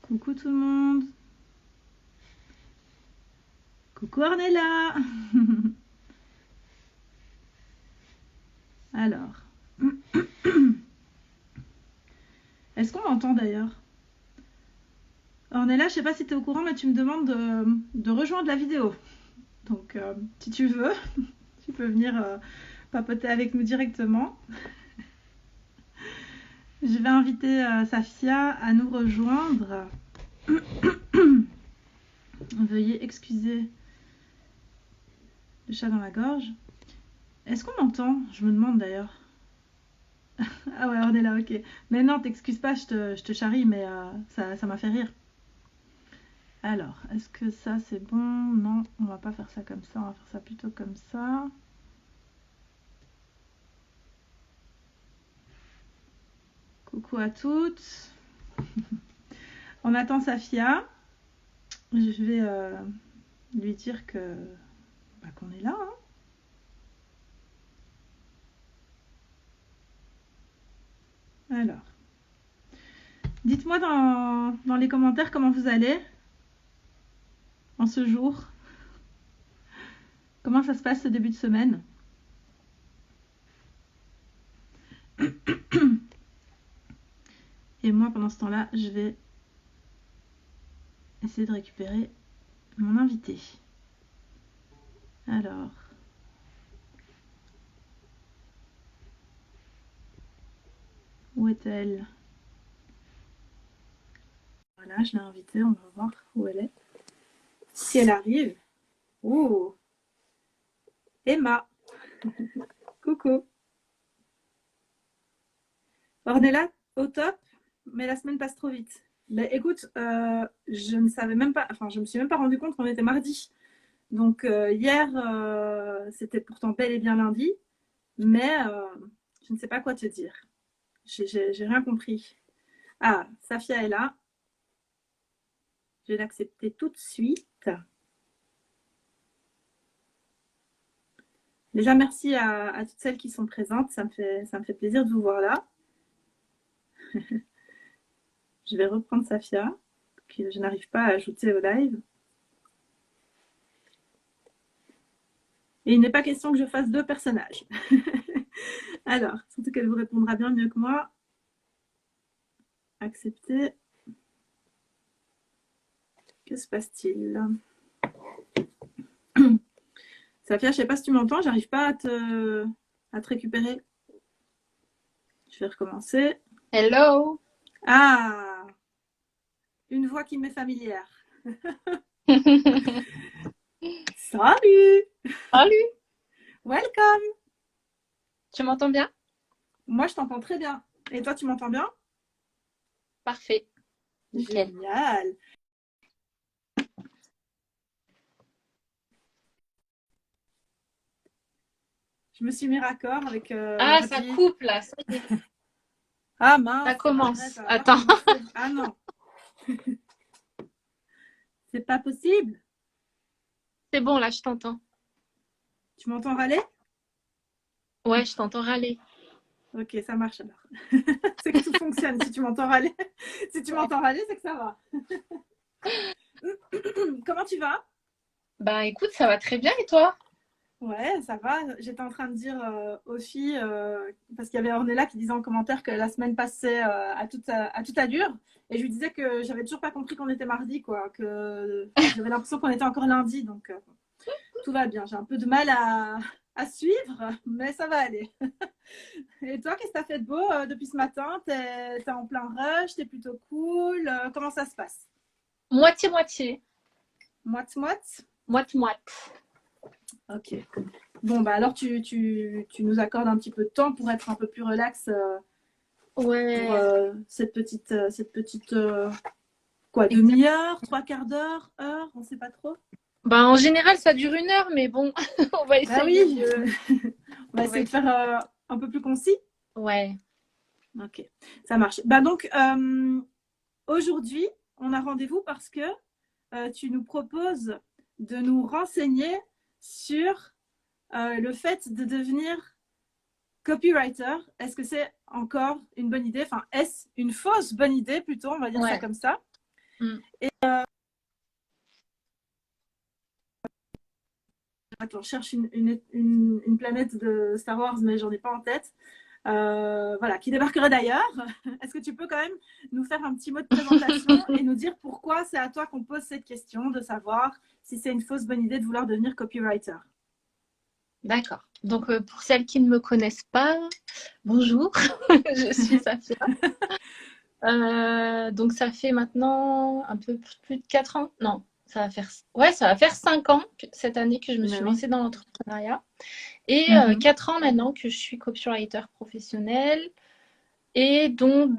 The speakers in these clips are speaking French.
Coucou tout le monde. Coucou Ornella. Alors, est-ce qu'on m'entend d'ailleurs? Ornella, je sais pas si tu es au courant, mais tu me demandes de rejoindre la vidéo. Donc, si tu veux, tu peux venir papoter avec nous directement. Je vais inviter Safia à nous rejoindre. Veuillez excuser le chat dans la gorge. Est-ce qu'on m'entend? Je me demande d'ailleurs. Ah ouais, Ornella, ok. Mais non, t'excuses pas, je te charrie, mais ça m'a fait rire. Alors, est-ce que ça c'est bon? Non, on va pas faire ça comme ça, on va faire ça plutôt comme ça. Coucou à toutes. On attend Safia. Je vais lui dire que qu'on est là. Hein. Alors, dites-moi dans les commentaires comment vous allez en ce jour. Comment ça se passe ce début de semaine? Et moi, pendant ce temps-là, je vais essayer de récupérer mon invité. Alors, où est-elle? Voilà, je l'ai invitée, on va voir où elle est. Si elle arrive. Oh, Emma. Coucou. Ornella, au top, mais la semaine passe trop vite. Ben, écoute, je ne savais même pas, enfin, je me suis même pas rendu compte qu'on était mardi. Donc, hier, c'était pourtant bel et bien lundi, mais je ne sais pas quoi te dire. J'ai rien compris. Ah, Safia est là. Je vais l'accepter tout de suite. Déjà, merci à toutes celles qui sont présentes. Ça me fait plaisir de vous voir là. Je vais reprendre Safia, que je n'arrive pas à ajouter au live. Et il n'est pas question que je fasse deux personnages. Alors, surtout qu'elle vous répondra bien mieux que moi. Accepter. Que se passe-t-il? Safia, je ne sais pas si tu m'entends, j'arrive pas à te récupérer. Je vais recommencer. Hello. Ah, une voix qui m'est familière. Salut. Salut. Welcome. Tu m'entends bien? Moi, je t'entends très bien. Et toi, tu m'entends bien? Parfait. Nickel. Génial. Je me suis mis raccord avec Ah, ça Didi. coupe là. Ça y est. Ah Ça mince, arrête, commence. ça va pas Attends. commencer. Ah non, c'est pas possible. C'est bon là, je t'entends. Tu m'entends râler? Ouais, je t'entends râler. Ok, ça marche alors. C'est que tout fonctionne si tu m'entends râler. Si tu Ouais. m'entends râler, c'est que ça va. Comment tu vas? Bah écoute, ça va très bien et toi? Ouais, ça va. J'étais en train de dire aux filles, parce qu'il y avait Ornella qui disait en commentaire que la semaine passait à toute allure. Et je lui disais que j'avais toujours pas compris qu'on était mardi, quoi. Que j'avais l'impression qu'on était encore lundi. Donc tout va bien. J'ai un peu de mal à suivre, mais ça va aller. Et toi, qu'est-ce que tu as fait de beau depuis ce matin? T'es en plein rush, t'es plutôt cool. Comment ça se passe? Moitié-moitié. Moite-moite? Moite-moite. Ok. Bon, bah alors tu nous accordes un petit peu de temps pour être un peu plus relax pour Ouais. cette petite quoi, Exact. demi-heure, trois quarts d'heure, heure, on sait pas trop. Bah en général, ça dure 1 heure, mais bon, on va Bah essayer oui, de. on va On va essayer de essayer. faire un peu plus concis. Ouais. Ok, ça marche. Bah donc aujourd'hui, on a rendez-vous parce que tu nous proposes de nous renseigner sur le fait de devenir copywriter. Est-ce que c'est encore une bonne idée? Enfin, est-ce une fausse bonne idée plutôt? On va dire ça Ouais. comme ça. Mm. Attends, je cherche une planète de Star Wars, mais j'en ai pas en tête. Voilà, qui débarquerait d'ailleurs. Est-ce que tu peux quand même nous faire un petit mot de présentation et nous dire pourquoi c'est à toi qu'on pose cette question, de savoir si c'est une fausse bonne idée de vouloir devenir copywriter? D'accord. Donc, pour celles qui ne me connaissent pas, bonjour, je suis Safia. Donc, ça fait maintenant un peu plus de 4 ans. Non, ça va faire 5 ans cette année que je me Mais suis oui. lancée dans l'entrepreneuriat. Et Mhm. 4 ans maintenant que je suis copywriter professionnel. Et dont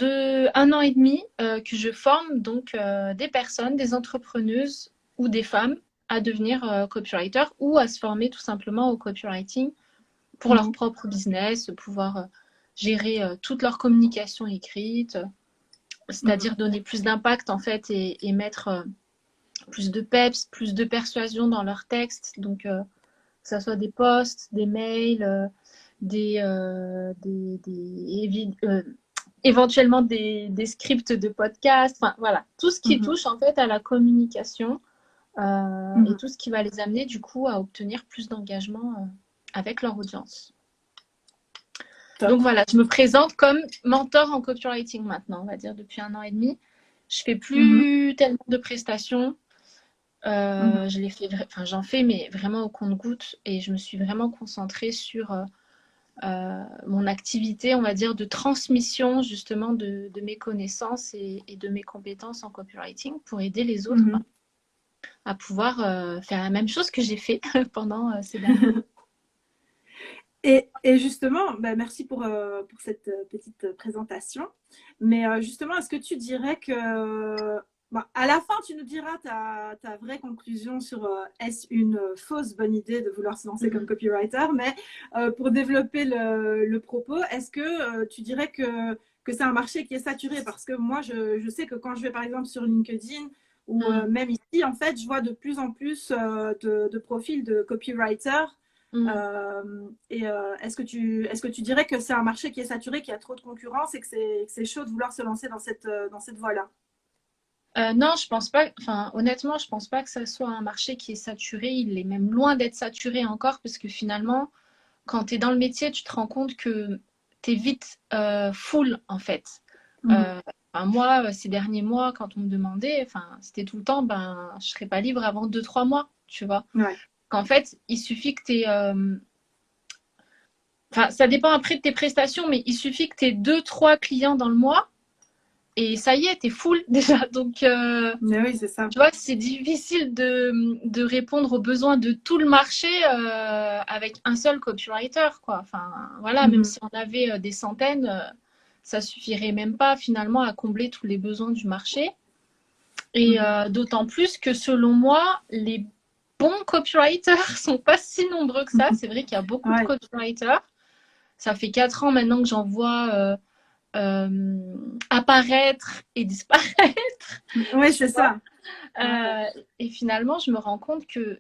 1 an et demi que je forme donc des personnes, des entrepreneuses ou des femmes à devenir copywriter ou à se former tout simplement au copywriting pour leur Mhm. propre business, pouvoir gérer toute leur communication écrite, Mhm. c'est-à-dire donner plus d'impact en fait et mettre plus de peps, plus de persuasion dans leurs textes. Donc, que ce soit des posts, des mails, éventuellement des scripts de podcast, enfin voilà, tout ce qui Mhm. touche en fait à la communication et Mhm. tout ce qui va les amener du coup à obtenir plus d'engagement avec leur audience. Top. Donc voilà, je me présente comme mentor en copywriting maintenant, on va dire depuis 1 an et demi. Je fais Mhm. plus tellement de prestations. Mhm. J'en fais, mais vraiment au compte-gouttes. Et je me suis vraiment concentrée sur mon activité, on va dire, de transmission justement de mes connaissances et de mes compétences en copywriting pour aider les autres Mhm. à pouvoir faire la même chose que j'ai fait pendant ces derniers mois. Et justement, bah, merci pour cette petite présentation. Mais justement, est-ce que tu dirais que, bah, à la fin, tu nous diras ta vraie conclusion sur est-ce une fausse bonne idée de vouloir se lancer comme Mhm. copywriter, mais pour développer le propos, est-ce que tu dirais que c'est un marché qui est saturé? Parce que moi, je sais que quand je vais par exemple sur LinkedIn ou Mhm. même ici, en fait, je vois de plus en plus de profils de copywriters Mhm. est-ce que tu dirais que c'est un marché qui est saturé, qu'il y a trop de concurrence et que c'est chaud de vouloir se lancer dans cette voie-là? Non, je pense pas. Enfin, honnêtement, je pense pas que ça soit un marché qui est saturé. Il est même loin d'être saturé encore, parce que finalement, quand tu es dans le métier, tu te rends compte que tu es vite full, en fait. Mhm. Euh, moi, ces derniers mois, quand on me demandait, c'était tout le temps, je serais pas libre avant 2, 3 mois, tu vois. Ouais. Qu'en fait, il suffit que tu aies. Ça dépend après de tes prestations, mais il suffit que tu aies 2, 3 clients dans le mois et ça y est, tu es full déjà. Donc, Mais oui, c'est ça. tu vois, c'est difficile de répondre aux besoins de tout le marché avec un seul copywriter, quoi. Enfin, voilà, même Mhm. si on avait des centaines, ça suffirait même pas finalement à combler tous les besoins du marché. Et Mhm. d'autant plus que selon moi, les bons copywriters sont pas si nombreux que ça. Mhm. C'est vrai qu'il y a beaucoup de Ouais. copywriters. Ça fait 4 ans maintenant que j'en vois apparaître et disparaître, Ouais, tu c'est vois. ça. Ouais, ouais. Euh, et finalement, je me rends compte que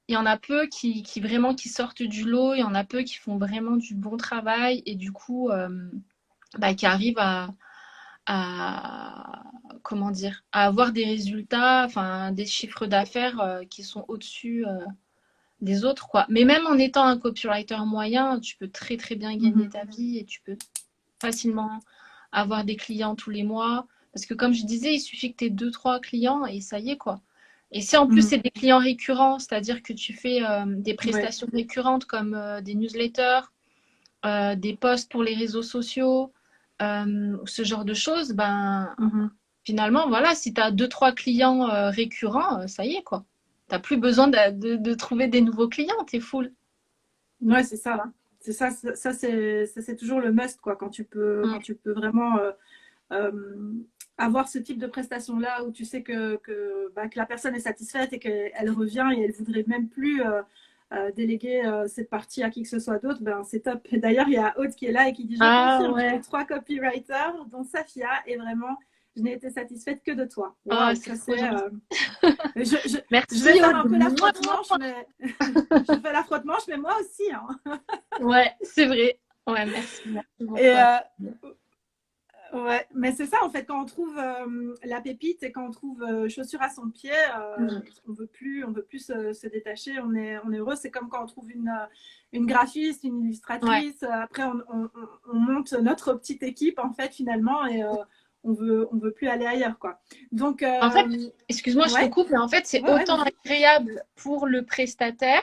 il y en a peu qui vraiment qui sortent du lot, il y en a peu qui font vraiment du bon travail et du coup qui arrivent à comment dire, à avoir des résultats, enfin des chiffres d'affaires qui sont au-dessus des autres, quoi. Mais même en étant un copywriter moyen, tu peux très très bien gagner Mhm. ta vie et tu peux facilement avoir des clients tous les mois. Parce que comme je disais, il suffit que tu aies 2, 3 clients et ça y est, quoi. Et si en plus Mhm. c'est des clients récurrents, c'est-à-dire que tu fais des Ouais. prestations récurrentes comme des newsletters, des posts pour les réseaux sociaux, ce genre de choses, Mhm. finalement, voilà, si tu as 2, 3 clients récurrents, ça y est, quoi. Tu n'as plus besoin de trouver des nouveaux clients, tu es full. Ouais, c'est ça. C'est ça, c'est toujours le must, quoi, quand Mm. tu peux vraiment euh, avoir ce type de prestation-là où tu sais que la personne est satisfaite et qu'elle revient et elle voudrait même plus déléguer cette partie à qui que ce soit d'autre, ben, c'est top. D'ailleurs, il y a Aude qui est là et qui dit: je Ah confirme, j'ai eu ouais, 3 copywriters, dont Safia, et vraiment, je n'ai été satisfaite que de toi. oh, Waouh, c'est ça trop c'est. gentil. Je vais Merci, faire un Aude. peu la frotte-manche, mais je fais la frotte-manche, mais moi aussi, hein. Ouais, c'est vrai. Ouais, merci, merci Et beaucoup, Aude. Ouais, mais c'est ça en fait, quand on trouve la pépite et quand on trouve chaussure à son pied, Mm. on veut plus se détacher, on est heureux. C'est comme quand on trouve une graphiste, une Ouais. illustratrice. Après, on monte notre petite équipe en fait finalement et on veut plus aller ailleurs quoi. Donc, En fait, excuse-moi, je te ouais, coupe, mais en fait, c'est ouais, autant vas-y. agréable pour le prestataire.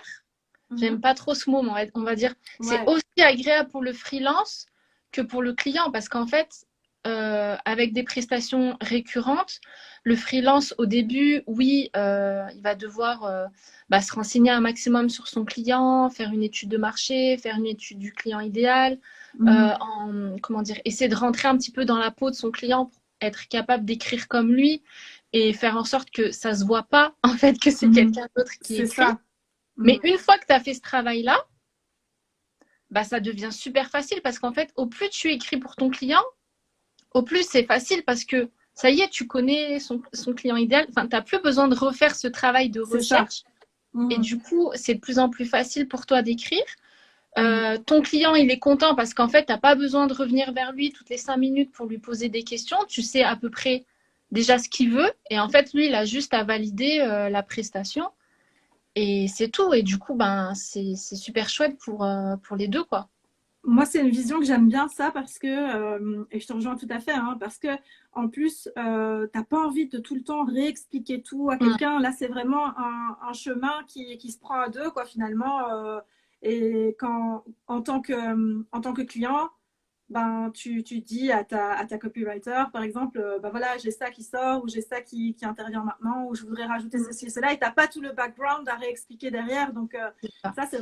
J'aime Mhm. pas trop ce mot, mais on va dire, c'est Ouais, aussi agréable pour le freelance que pour le client, parce qu'en fait, avec des prestations récurrentes, le freelance au début, oui, il va devoir se renseigner un maximum sur son client, faire une étude de marché, faire une étude du client idéal, mhm. comment dire, essayer de rentrer un petit peu dans la peau de son client pour être capable d'écrire comme lui et faire en sorte que ça se voit pas, en fait, que c'est Mhm. quelqu'un d'autre qui C'est écrit. ça. Mais Mhm. une fois que tu as fait ce travail-là, bah, ça devient super facile parce qu'en fait, au plus tu écris pour ton client, au plus c'est facile parce que ça y est, tu connais son client idéal. Enfin, tu n'as plus besoin de refaire ce travail de C'est ça. recherche. Et Mhm. du coup, c'est de plus en plus facile pour toi d'écrire. Mhm. Ton client, il est content parce qu'en fait, tu n'as pas besoin de revenir vers lui toutes les 5 minutes pour lui poser des questions. Tu sais à peu près déjà ce qu'il veut. Et en fait, lui, il a juste à valider la prestation. Et c'est tout. Et du coup, ben, c'est super chouette pour les deux, quoi. Moi, c'est une vision que j'aime bien ça parce que, et je te rejoins tout à fait, hein, parce que en plus, t'as pas envie de tout le temps réexpliquer tout à Mm. quelqu'un. Là, c'est vraiment un chemin qui se prend à deux, quoi, finalement. Et quand, en tant que client, ben, tu dis à ta copywriter, par exemple, ben voilà, j'ai ça qui sort, ou j'ai ça qui intervient maintenant, ou je voudrais rajouter Mm. ceci et cela, et t'as pas tout le background à réexpliquer derrière. Donc, C'est ça. ça, c'est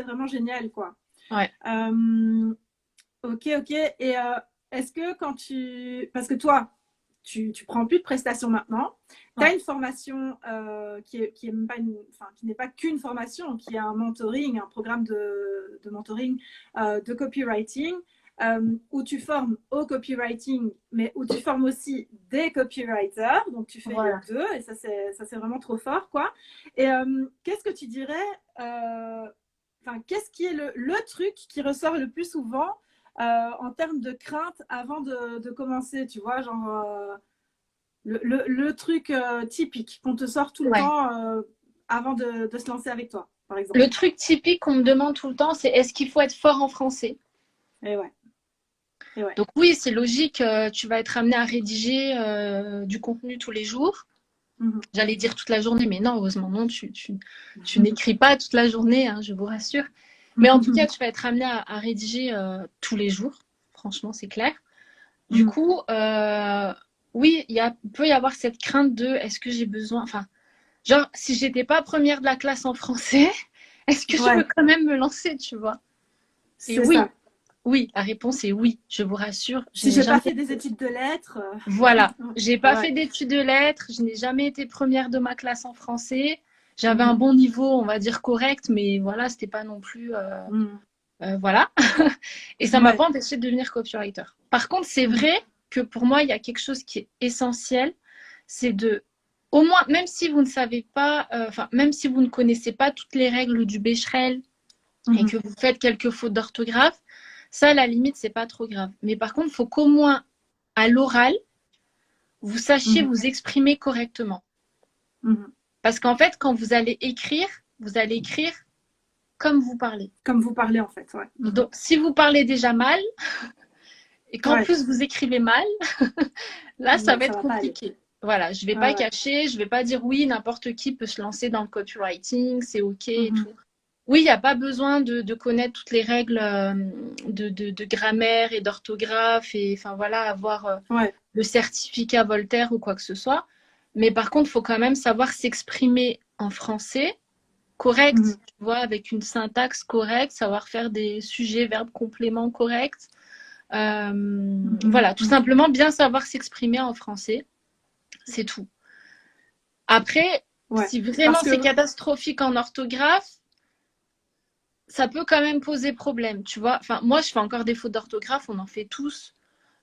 vraiment génial, quoi. Ouais. Euh, ok, ok. Et est-ce que quand parce que toi, tu prends plus de prestations maintenant, tu as Ouais. une formation qui est même pas enfin, qui n'est pas qu'une formation, qui est un mentoring, un programme de mentoring de copywriting, où tu formes au copywriting, mais où tu formes aussi des copywriters. Donc tu fais les Voilà. deux, et ça c'est vraiment trop fort, quoi. Et qu'est-ce que tu dirais enfin, qu'est-ce qui est le truc qui ressort le plus souvent en termes de crainte avant de commencer, tu vois, genre le truc typique qu'on te sort tout le Ouais. temps avant de se lancer avec toi, par exemple. Le truc typique qu'on me demande tout le temps, c'est est-ce qu'il faut être fort en français? Et ouais, et ouais. Donc oui, c'est logique, tu vas être amené à rédiger du contenu tous les jours. Mhm. J'allais dire toute la journée, mais non, heureusement non, tu n'écris pas toute la journée, hein, je vous rassure. Mais en tout cas, tu vas être amené à rédiger tous les jours. Franchement, c'est clair. Du Mhm. coup, oui, peut y avoir cette crainte de est-ce que j'ai besoin, enfin, genre, si j'étais pas première de la classe en français, est-ce que je peux Ouais, quand même me lancer, tu vois? Et c'est oui, ça. oui, la réponse est oui, je vous rassure, je Si n'ai j'ai pas jamais. fait des études de lettres, Voilà, j'ai pas ouais. fait d'études de lettres, je n'ai jamais été première de ma classe en français. J'avais un Mhm. bon niveau, on va dire correct, mais voilà, c'était pas non plus. Mhm. Voilà. Et ça m'a Ouais. pas empêché de devenir copywriter. Par contre, c'est Mhm. vrai que pour moi, il y a quelque chose qui est essentiel, c'est de, au moins, même si vous ne savez pas, enfin, même si vous ne connaissez pas toutes les règles du Becherel et Mhm. que vous faites quelques fautes d'orthographe, ça, à la limite, c'est pas trop grave. Mais par contre, il faut qu'au moins à l'oral, vous sachiez Mhm. vous exprimer correctement. Mhm. Parce qu'en fait, quand vous allez écrire comme vous parlez. Comme vous parlez en fait, ouais. Mhm. Donc, si vous parlez déjà mal et qu'en Ouais, plus vous écrivez mal, là, ça va ça être va pas aller. compliqué. Voilà, je vais Ouais, pas ouais. cacher, je vais pas dire oui, n'importe qui peut se lancer dans le copywriting, c'est ok et Mhm. tout. Oui, il n'y a pas besoin de connaître toutes les règles de grammaire et d'orthographe et enfin voilà, avoir Ouais. le certificat Voltaire ou quoi que ce soit. Mais par contre, il faut quand même savoir s'exprimer en français correct, Mhm. tu vois, avec une syntaxe correcte, savoir faire des sujets, verbes, compléments corrects. Mhm. Voilà, tout Mhm. simplement bien savoir s'exprimer en français, c'est tout. Après, Ouais. si vraiment Parce c'est que catastrophique en orthographe, ça peut quand même poser problème, tu vois. Enfin, moi, je fais encore des fautes d'orthographe, on en fait tous,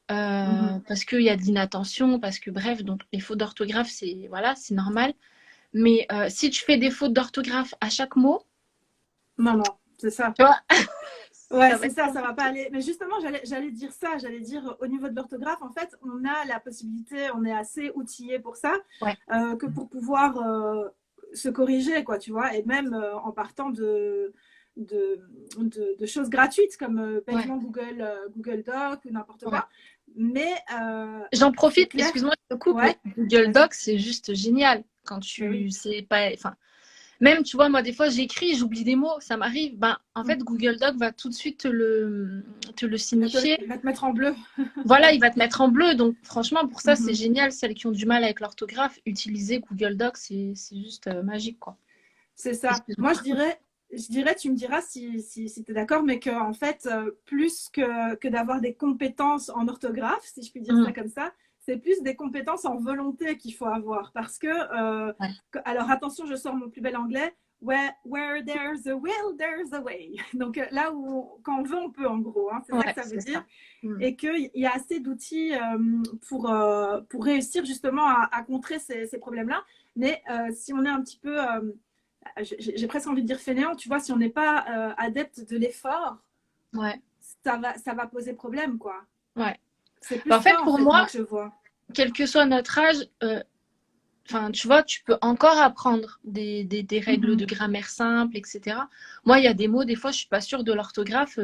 mhm. parce qu'il y a de l'inattention, parce que bref, donc les fautes d'orthographe, c'est voilà, c'est normal. Mais si tu fais des fautes d'orthographe à chaque mot, Non, non, c'est ça. tu vois, Ouais, Ça va c'est être ça, ça va pas compliqué. aller. Mais justement, j'allais dire ça, j'allais dire au niveau de l'orthographe, en fait, on a la possibilité, on est assez outillé pour ça, Ouais, que pour pouvoir se corriger, quoi, tu vois, et même en partant de, de choses gratuites comme ouais, bêtement Google Doc ou n'importe ouais. quoi. Mais J'en c'est profite, clair, excuse-moi, je te coupe, ouais, mais Google vas-y, Docs, c'est juste génial. Quand ben oui. tu sais pas, enfin, même, tu vois, moi, des fois, j'écris, j'oublie des mots, ça m'arrive. Ben, en fait, Mm. Google Doc va tout de suite te le signifier. Il va te mettre en bleu. Voilà, Ouais. il va te mettre en bleu. Donc, franchement, pour ça, c'est Mhm. génial. Celles qui ont du mal avec l'orthographe, utiliser Google Docs, c'est juste magique, quoi. C'est ça. Excuse-moi. Moi, je dirais, tu me diras si tu es d'accord, mais que en fait, plus que d'avoir des compétences en orthographe, si je puis dire ça Mmh. comme ça, c'est plus des compétences en volonté qu'il faut avoir. Parce que, Ouais, alors attention, je sors mon plus bel anglais. Where there's a will, there's a way. Donc là où, quand on veut, on peut, en gros. Hein, c'est ça que ouais, ça veut c'est dire. ça. Mmh. Et qu'il y a assez d'outils pour réussir justement à contrer ces problèmes-là. Mais si on est un petit peu j'ai presque envie de dire fainéant, tu vois, si on n'est pas adepte de l'effort, Ouais, ça va poser problème, quoi. ouais. C'est Bah, plus en fait, ça, en pour fait, moi, moi, que je vois. quel que soit notre âge, enfin, tu vois, tu peux encore apprendre des règles Mhm. de grammaire simples, etc. Moi, il y a des mots, des fois, je suis pas sûre de l'orthographe.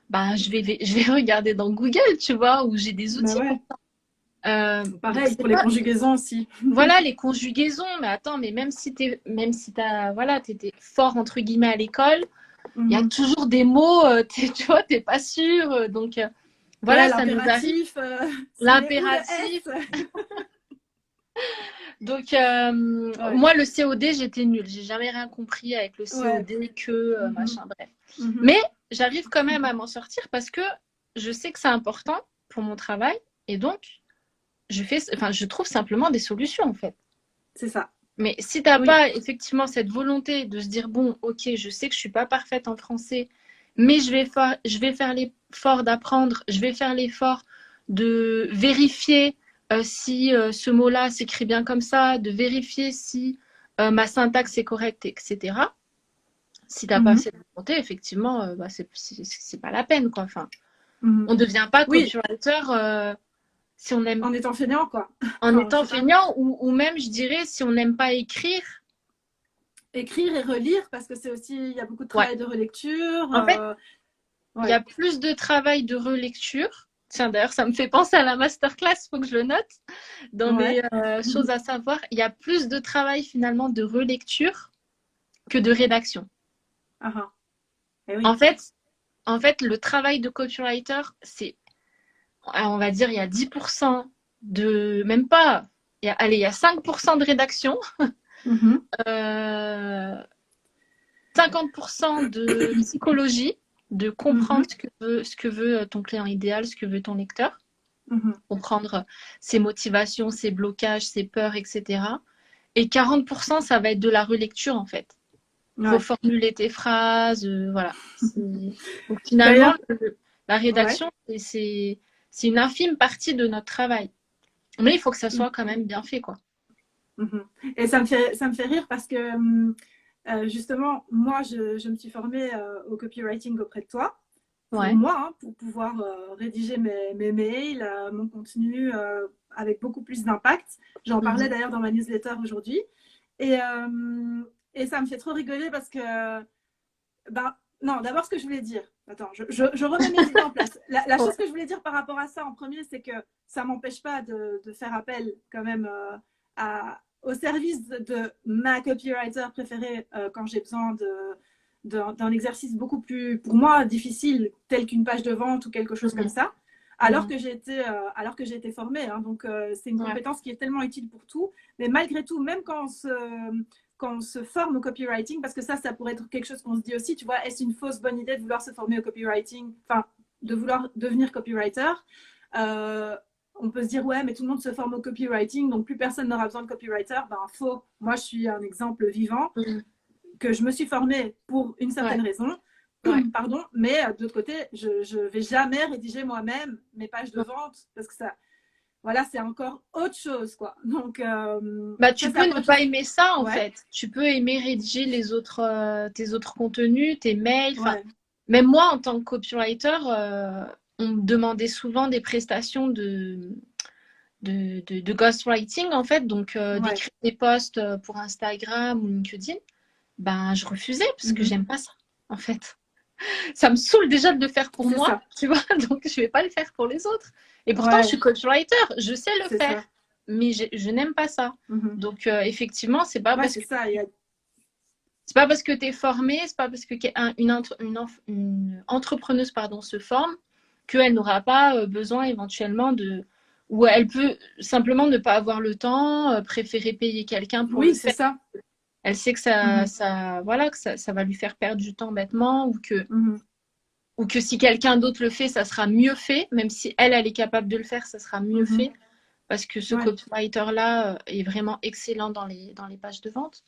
Bah, je vais regarder dans Google, tu vois, où j'ai des Ben outils pour ouais. donc Pareil, c'est pour les pas, conjugaisons aussi. voilà, les conjugaisons, mais attends, mais même si t'as, voilà, t'étais fort, entre guillemets, à l'école, il y a Mhm. toujours des mots, tu vois, t'es pas sûr, donc, Ouais, voilà, ça nous arrive. l'impératif, c'est où le L'impératif. S? Donc, Ouais, moi, le COD, j'étais nulle. J'ai jamais rien compris avec le ouais. COD, Mhm. machin, bref. Mhm. Mais j'arrive quand même à m'en sortir parce que je sais que c'est important pour mon travail et donc enfin, je trouve simplement des solutions en fait. C'est ça. Mais si t'as Oui. pas effectivement cette volonté de se dire bon, ok, je sais que je suis pas parfaite en français, mais je vais faire l'effort d'apprendre, je vais faire l'effort de vérifier si ce mot-là s'écrit bien comme ça, de vérifier si ma syntaxe est correcte, etc. Si t'as pas Mhm. cette volonté, effectivement, bah, c'est pas la peine, quoi. Enfin, Mhm. on ne devient pas Oui, copywriter si on aime en étant fainéant, quoi. en Enfin, je étant sais pas. feignant ou même, je dirais, si on n'aime pas écrire. Écrire et relire, parce que c'est aussi, il y a beaucoup de Ouais. travail de relecture. En fait, il y a Ouais. plus de travail de relecture. Tiens, d'ailleurs, ça me fait penser à la masterclass, il faut que je le note. Dans Ouais. mes choses à savoir, il y a plus de travail finalement de relecture que de rédaction. Ah, ah. Eh En oui. fait, en fait, le travail de copywriter, c'est, on va dire, il y a 10% de, même pas, allez, il y a 5% de rédaction, Mhm. euh, 50% de psychologie, de comprendre Mhm. ce que veut ton client idéal, ce que veut ton lecteur, Mhm. comprendre ses motivations, ses blocages, ses peurs, etc. Et 40%, ça va être de la relecture, en fait. Ouais. Reformuler tes phrases, voilà. Donc finalement, D'ailleurs, la ouais. rédaction, c'est une infime partie de notre travail. Mais il faut que ça soit quand même bien fait, quoi. Mhm. Et ça me fait rire parce que justement, moi, je me suis formée au copywriting auprès de toi pour Ouais. moi, hein, pour pouvoir rédiger mes mails, mon contenu avec beaucoup plus d'impact. J'en parlais Mhm. d'ailleurs dans ma newsletter aujourd'hui. Et ça me fait trop rigoler parce que ben, non, d'abord, ce que je voulais dire. Attends, je remets mes idées en place. La chose Ouais. que je voulais dire par rapport à ça en premier, c'est que ça ne m'empêche pas de faire appel quand même au service de ma copywriter préférée quand j'ai besoin d'un exercice beaucoup plus, pour moi, difficile, tel qu'une page de vente ou quelque chose comme Mhm. ça, Mhm. alors que j'ai été formée. Hein. Donc, c'est une Ouais. compétence qui est tellement utile pour tout. Mais malgré tout, même quand on se forme au copywriting, parce que ça pourrait être quelque chose qu'on se dit aussi, tu vois, est-ce une fausse bonne idée de vouloir se former au copywriting, enfin, de vouloir devenir copywriter on peut se dire, ouais, mais tout le monde se forme au copywriting, donc plus personne n'aura besoin de copywriter. Ben, faux. Moi, je suis un exemple vivant Mhm. que je me suis formée pour une Ouais. certaine raison, Ouais. pardon, mais de l'autre côté, je ne vais jamais rédiger moi-même mes pages de vente parce que ça, voilà, c'est encore autre chose, quoi. Donc, Bah, ça, tu c'est peux après ne autre chose. pas aimer ça en Ouais, fait. Tu peux aimer rédiger tes autres contenus, tes mails. Enfin, ouais. Même moi, en tant que copywriter, on me demandait souvent des prestations de ghostwriting, en fait, donc Ouais. d'écrire des posts pour Instagram ou LinkedIn. Ben, je refusais parce que Mhm. j'aime pas ça, en fait. Ça me saoule déjà de le faire pour C'est moi, ça. tu vois, donc je vais pas le faire pour les autres. Et pourtant, je Ouais, suis copywriter, je sais le c'est faire, ça. mais je n'aime pas ça. Mhm. Donc, effectivement, Ouais, c'est ça. c'est pas parce que tu es formé, c'est pas parce que une entrepreneuse pardon, se forme qu'elle n'aura pas besoin éventuellement de. Ou elle peut simplement ne pas avoir le temps, préférer payer quelqu'un pour le Oui, c'est faire. ça. Elle sait que Mhm. voilà, que ça va lui faire perdre du temps bêtement, Mhm. ou que si quelqu'un d'autre le fait, ça sera mieux fait. Même si elle est capable de le faire, ça sera mieux Mhm. fait. Parce que ce Ouais. copywriter-là est vraiment excellent dans les pages de vente.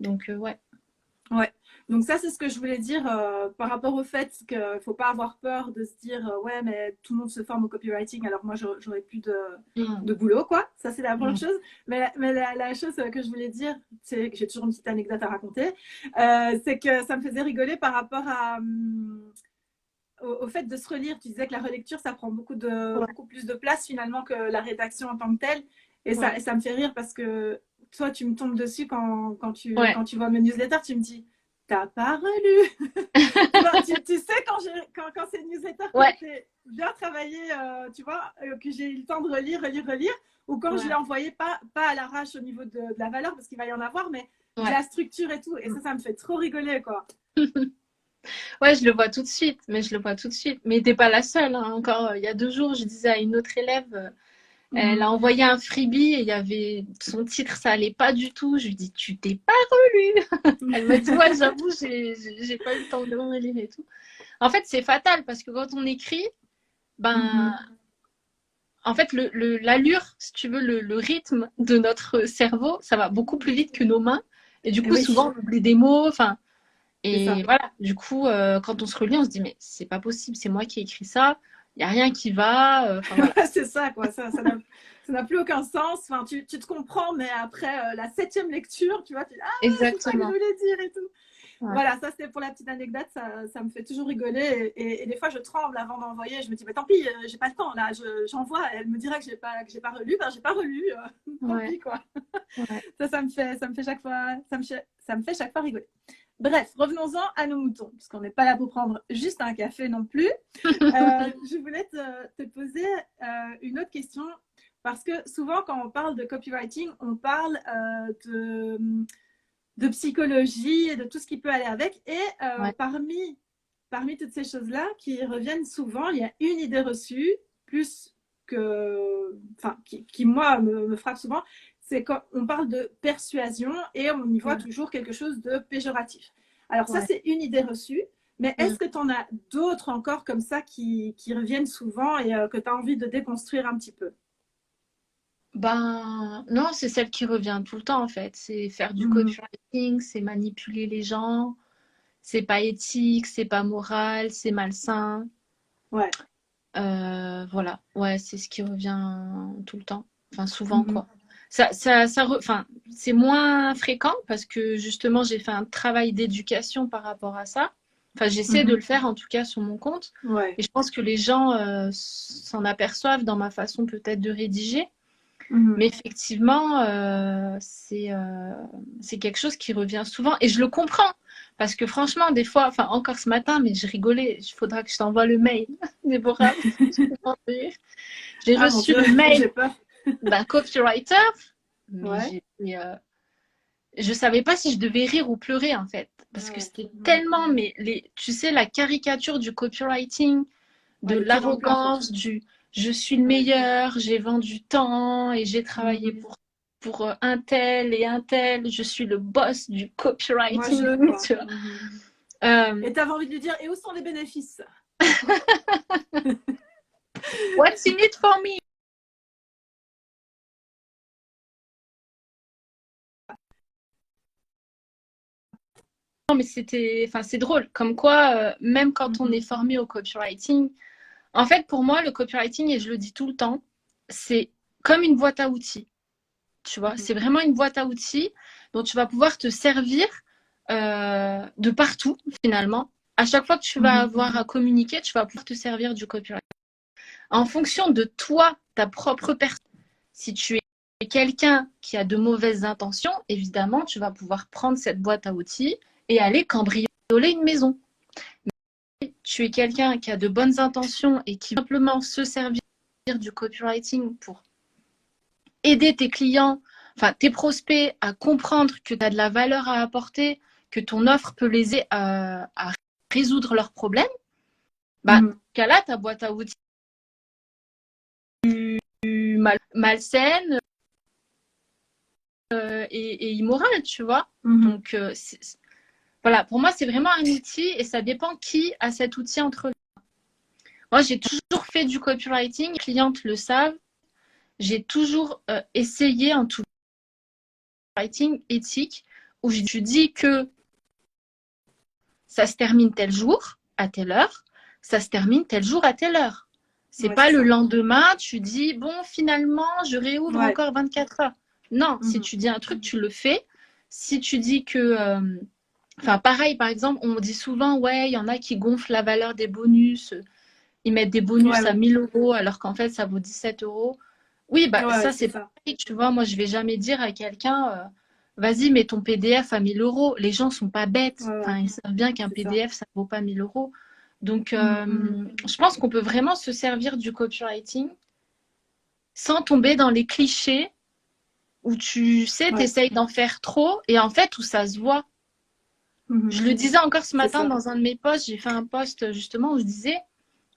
Donc, ouais. Ouais. Donc ça, c'est ce que je voulais dire par rapport au fait qu'il ne faut pas avoir peur de se dire ouais, mais tout le monde se forme au copywriting, alors moi, j'aurais plus Mm. de boulot, quoi. Ça, c'est la première Mm. chose. Mais la chose que je voulais dire, c'est que j'ai toujours une petite anecdote à raconter, c'est que ça me faisait rigoler par rapport au fait de se relire. Tu disais que la relecture, ça prend Ouais, beaucoup plus de place finalement que la rédaction en tant que telle. ouais, Et ça me fait rire parce que toi, tu me tombes dessus ouais. quand tu vois mes newsletters, tu me dis, t'as pas relu. Tu vois, tu sais quand c'est une newsletter qui a Ouais, été bien travaillée, tu vois, que j'ai eu le temps de relire, ou quand je l'ai ouais, envoyé pas à l'arrache au niveau de la valeur, parce qu'il va y en avoir, mais de ouais. la structure et tout. Et ça me fait trop rigoler, quoi. Ouais, je le vois tout de suite, mais je le vois tout de suite. Mais t'es pas la seule, hein. Encore il y a 2 jours, je disais à une autre élève, elle Mhm. a envoyé un freebie et il y avait son titre, ça allait pas du tout. Je lui dis, tu t'es pas relu. Elle m'a dit, ouais, j'avoue, j'ai pas eu le temps de relire et tout. En fait, c'est fatal parce que quand on écrit, ben, Mhm. en fait, l'allure, si tu veux, le rythme de notre cerveau, ça va beaucoup plus vite que nos mains. Et du Et coup, oui, souvent, on oublie des mots. Enfin, c'est et ça. voilà. Du coup, quand on se relit, on se dit, mais c'est pas possible, c'est moi qui ai écrit ça. Il y a rien qui va. Enfin, voilà. C'est ça, quoi. Ça n'a plus aucun sens. Enfin, tu te comprends, mais après la septième lecture, tu vois, tu dis, ah, c'est ça que je Exactement. voulais dire et tout. Ouais. Voilà, ça c'était pour la petite anecdote, ça me fait toujours rigoler. Et des fois, je tremble avant d'envoyer. Je me dis, mais tant pis, j'ai pas le temps, là, j'envoie. Elle me dira que j'ai pas relu, ben j'ai pas relu. Tant Ouais. pis, quoi. Ouais. Ça me fait chaque fois, ça me fait chaque fois rigoler. Bref, revenons-en à nos moutons, parce qu'on n'est pas là pour prendre juste un café non plus. Je voulais te poser une autre question, parce que souvent, quand on parle de copywriting, on parle de psychologie et de tout ce qui peut aller avec. Et Ouais. parmi toutes ces choses-là qui reviennent souvent, il y a une idée reçue, plus enfin, qui moi, me frappe souvent, c'est quand on parle de persuasion et on y voit Ouais. toujours quelque chose de péjoratif. Alors ça, Ouais. c'est une idée reçue. Mais Mm. est-ce que tu en as d'autres encore comme ça qui reviennent souvent et que tu as envie de déconstruire un petit peu? Ben, non, c'est celle qui revient tout le temps, en fait. C'est faire du Mhm. copywriting, c'est manipuler les gens, c'est pas éthique, c'est pas moral, c'est malsain. Ouais. Voilà, ouais, c'est ce qui revient tout le temps, enfin souvent Mhm. quoi. Enfin, c'est moins fréquent parce que justement j'ai fait un travail d'éducation par rapport à ça. Enfin, j'essaie de Mhm. le faire en tout cas sur mon compte. Ouais. Et je pense que les gens s'en aperçoivent dans ma façon peut-être de rédiger. Mhm. Mais effectivement, c'est quelque chose qui revient souvent et je le comprends parce que franchement, des fois, enfin encore ce matin, mais je rigolais, il faudra que je t'envoie le mail, Déborah, parce que je peux pas rire. J'ai Ah mon reçu Dieu, le mail j'ai peur. d'un copywriter, mais Ouais. je savais pas si je devais rire ou pleurer en fait parce Ah que ouais. c'était Mhm. tellement, mais tu sais, la caricature du copywriting, de Ouais, le tir en plat, quoi. l'arrogance, du je suis le Ouais. meilleur, j'ai vendu tant et j'ai travaillé Mhm. pour un tel et un tel, je suis le boss du Moi, je, copywriting, quoi. tu vois. Mhm. Euh, Et t'avais envie de lui dire, et où sont les bénéfices? What's in it for me? Non, mais enfin, c'est drôle. Comme quoi, même quand on est Mhm. formé au copywriting, en fait, pour moi, le copywriting, et je le dis tout le temps, c'est comme une boîte à outils. Tu vois, Mhm. c'est vraiment une boîte à outils dont tu vas pouvoir te servir de partout, finalement. À chaque fois que tu vas avoir à communiquer, tu vas pouvoir te servir du copywriting. En fonction de toi, ta propre personne, si tu es quelqu'un qui a de mauvaises intentions, évidemment, tu vas pouvoir prendre cette boîte à outils et aller cambrioler une maison. Mais si tu es quelqu'un qui a de bonnes intentions et qui va simplement se servir du copywriting pour aider tes clients, enfin tes prospects à comprendre que tu as de la valeur à apporter, que ton offre peut les aider à résoudre leurs problèmes, bah, dans ce cas-là, ta boîte à outils malsaine et immorale, tu vois. Donc, voilà, pour moi, c'est vraiment un outil et ça dépend qui a cet outil entre les mains. Moi, j'ai toujours fait du copywriting, les clientes le savent. J'ai toujours essayé en tout copywriting éthique où je dis que ça se termine tel jour, à telle heure, ça se termine tel jour, à telle heure. C'est pas le lendemain, tu dis, bon, finalement, je réouvre encore 24 heures. Non, si tu dis un truc, tu le fais. Si tu dis que... Enfin, pareil, par exemple, on dit souvent, ouais, il y en a qui gonflent la valeur des bonus. Ils mettent des bonus à 1000 euros alors qu'en fait, ça vaut 17 euros. Oui, bah ça, c'est pareil. Tu vois, moi, je vais jamais dire à quelqu'un... vas-y, mets ton PDF à 1000 euros. Les gens sont pas bêtes. Enfin, ils savent bien qu'un PDF, ça ne vaut pas 1000 euros. Donc, je pense qu'on peut vraiment se servir du copywriting sans tomber dans les clichés où tu sais, tu essayes d'en faire trop et en fait, où ça se voit. Je le disais encore ce matin dans un de mes posts, j'ai fait un post justement où je disais,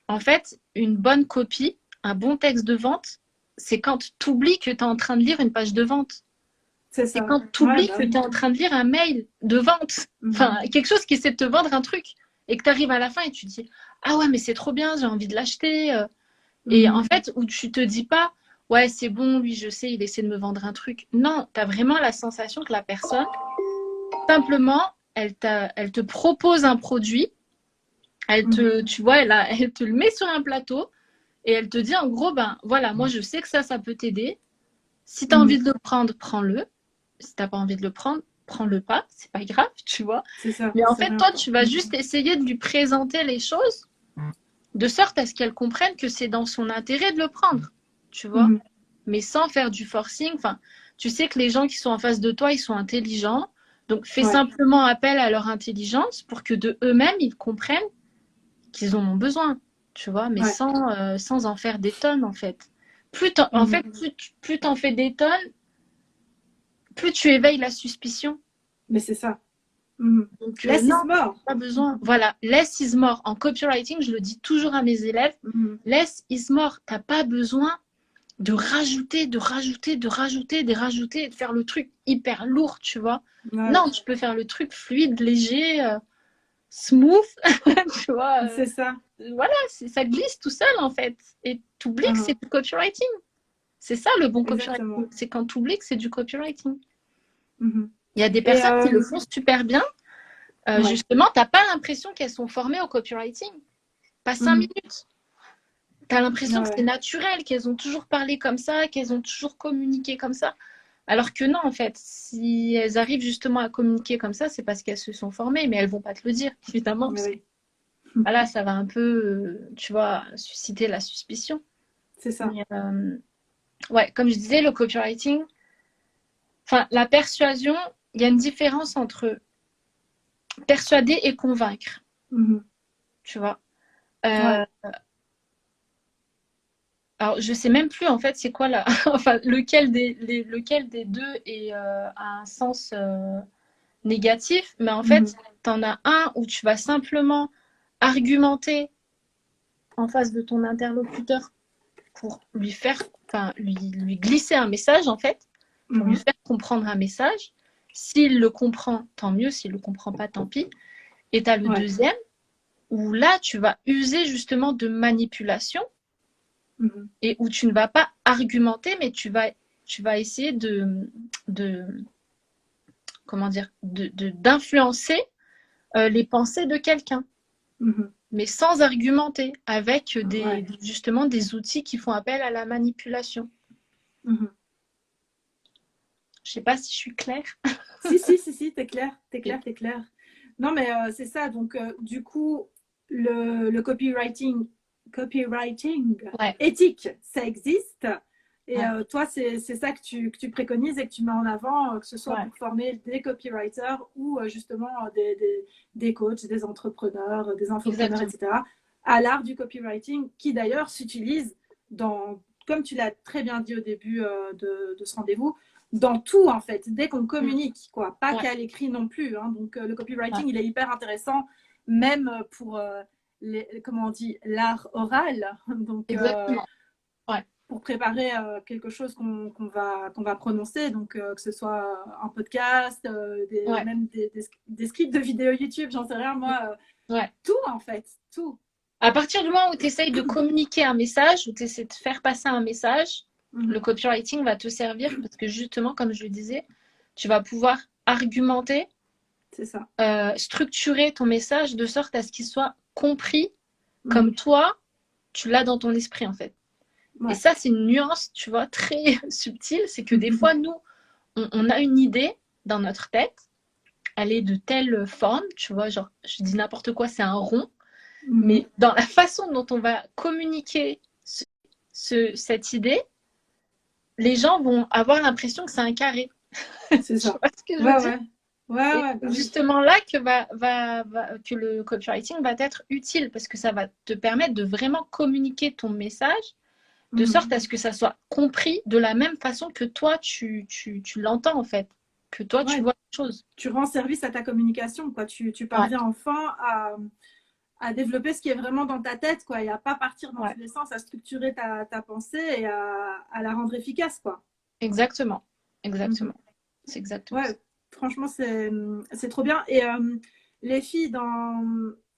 en fait, une bonne copie, un bon texte de vente, c'est quand tu oublies que tu es en train de lire une page de vente. C'est quand tu oublies que tu es en train de lire un mail de vente, enfin, quelque chose qui essaie de te vendre un truc, et que tu arrives à la fin et tu te dis « Ah ouais, mais c'est trop bien, j'ai envie de l'acheter. » Et en fait, où tu te dis pas « Ouais, c'est bon, lui, je sais, il essaie de me vendre un truc. » Non, tu as vraiment la sensation que la personne, simplement, elle te propose un produit, tu vois, elle te le met sur un plateau, et elle te dit en gros, ben voilà, moi je sais que ça peut t'aider. Si tu as envie de le prendre, prends-le. Si tu n'as pas envie de le prendre, prends-le pas. C'est pas grave, tu vois. Mais en fait, toi, tu vas juste essayer de lui présenter les choses de sorte à ce qu'elle comprenne que c'est dans son intérêt de le prendre, tu vois. Mais sans faire du forcing. Enfin, tu sais que les gens qui sont en face de toi, ils sont intelligents. Donc, fais simplement appel à leur intelligence pour que de eux-mêmes, ils comprennent qu'ils en ont besoin, tu vois. Mais sans en faire des tonnes, en fait. En fait, plus t'en fais des tonnes, plus tu éveilles la suspicion. Mais c'est ça. Donc, less is more. Pas besoin. Voilà, less is more. En copywriting, je le dis toujours à mes élèves, less is more. T'as pas besoin de rajouter, de faire le truc hyper lourd, tu vois. Non, tu peux faire le truc fluide, léger, smooth, tu vois. C'est ça. Voilà, ça glisse tout seul, en fait. Et t'oublies que c'est du copywriting. C'est ça, le bon copywriting. C'est quand t'oublies que c'est du copywriting. Il y a des personnes qui le font super bien. Justement, tu n'as pas l'impression qu'elles sont formées au copywriting. Pas 5 minutes. Tu as l'impression que c'est naturel, qu'elles ont toujours parlé comme ça, qu'elles ont toujours communiqué comme ça. Alors que non, en fait, si elles arrivent justement à communiquer comme ça, c'est parce qu'elles se sont formées, mais elles ne vont pas te le dire, évidemment. Voilà, ça va un peu, tu vois, susciter la suspicion. C'est ça. Mais, ouais, comme je disais, le copywriting, enfin, la persuasion, il y a une différence entre persuader et convaincre. Tu vois. Alors, je sais même plus en fait c'est quoi enfin lequel des deux a un sens négatif, mais en fait, tu en as un où tu vas simplement argumenter en face de ton interlocuteur pour lui faire, enfin lui glisser un message en fait, pour lui faire comprendre un message. S'il le comprend, tant mieux. S'il le comprend pas, tant pis. Et tu as le deuxième où là, tu vas user justement de manipulation et où tu ne vas pas argumenter, mais tu vas essayer comment dire, d'influencer les pensées de quelqu'un, mais sans argumenter, avec justement des outils qui font appel à la manipulation. Je sais pas si je suis claire. Si, t'es claire. Non, mais c'est ça. Donc, du coup, le copywriting Ouais, éthique, ça existe. Et ouais, toi, c'est ça que tu préconises et que tu mets en avant, que ce soit ouais, pour former des copywriters ou justement des coachs, des entrepreneurs, des infopreneurs, exactement. etc., à l'art du copywriting, qui d'ailleurs s'utilise dans, comme tu l'as très bien dit au début de ce rendez-vous, dans tout en fait, dès qu'on Mm. communique, quoi, pas Ouais, qu'à l'écrit non plus. Hein. Donc le ouais, copywriting, il est hyper intéressant, même pour comment on dit, l'art oral. Donc exactement. Ouais, pour préparer quelque chose qu'on va prononcer, donc que ce soit un podcast, ouais, même des scripts de vidéos YouTube, j'en sais rien, moi, ouais. tout en fait, tout. À partir du moment où tu essayes de communiquer un message, où tu essaies de faire passer un message, le Mhm. copywriting va te servir parce que justement, comme je le disais, tu vas pouvoir argumenter, C'est ça. structurer ton message de sorte à ce qu'il soit compris Mhm. comme toi, tu l'as dans ton esprit en fait. Et Ouais. ça, c'est une nuance, tu vois, très subtile. C'est que des fois, nous, on a une idée dans notre tête, elle est de telle forme, tu vois, genre, je dis n'importe quoi, c'est un rond, Mhm. mais dans la façon dont on va communiquer cette idée, les gens vont avoir l'impression que c'est un carré. C'est Tu ça. vois ce que je veux Ouais, dire? ouais. Ouais, Et ouais, bah c'est oui. justement là que, que le copywriting va être utile parce que ça va te permettre de vraiment communiquer ton message de Mhm. sorte à ce que ça soit compris de la même façon que toi, tu l'entends en fait, que toi, tu Ouais, vois les choses. tu rends service à ta communication, quoi. Tu Ouais, parviens enfin à développer ce qui est vraiment dans ta tête, quoi, et à pas partir dans ouais, tous les sens, à structurer ta pensée et à la rendre efficace, quoi. exactement, Mhm. exactement. C'est exactement ça. Ouais, franchement, c'est trop bien. Et les filles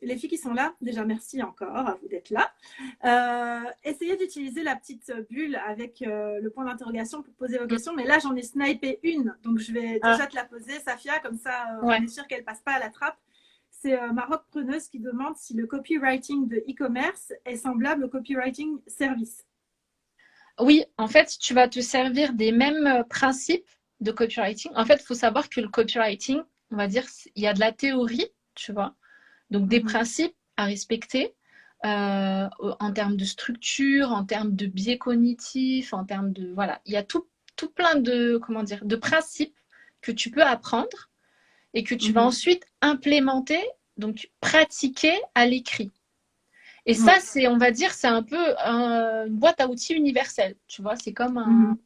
les filles qui sont là, déjà merci encore à vous d'être là. Essayez d'utiliser la petite bulle avec le point d'interrogation pour poser vos Mm. questions. Mais là, j'en ai snipé une, donc je vais Ah, déjà te la poser, Safia, comme ça, on ouais. est sûr qu'elle passe pas à la trappe. C'est ma rock preneuse qui demande si le copywriting de e-commerce est semblable au copywriting service. Oui, en fait, tu vas te servir des mêmes principes de copywriting. En fait, il faut savoir que le copywriting, on va dire, il y a de la théorie, tu vois, donc des Mhm. principes à respecter en termes de structure, en termes de biais cognitifs, en termes de... Voilà, il y a tout plein de, comment dire, de principes que tu peux apprendre et que tu vas Mhm. ensuite implémenter, donc pratiquer à l'écrit. Et ça, Ouais. c'est, on va dire, c'est un peu une boîte à outils universelle. Tu vois, c'est comme un, Mhm.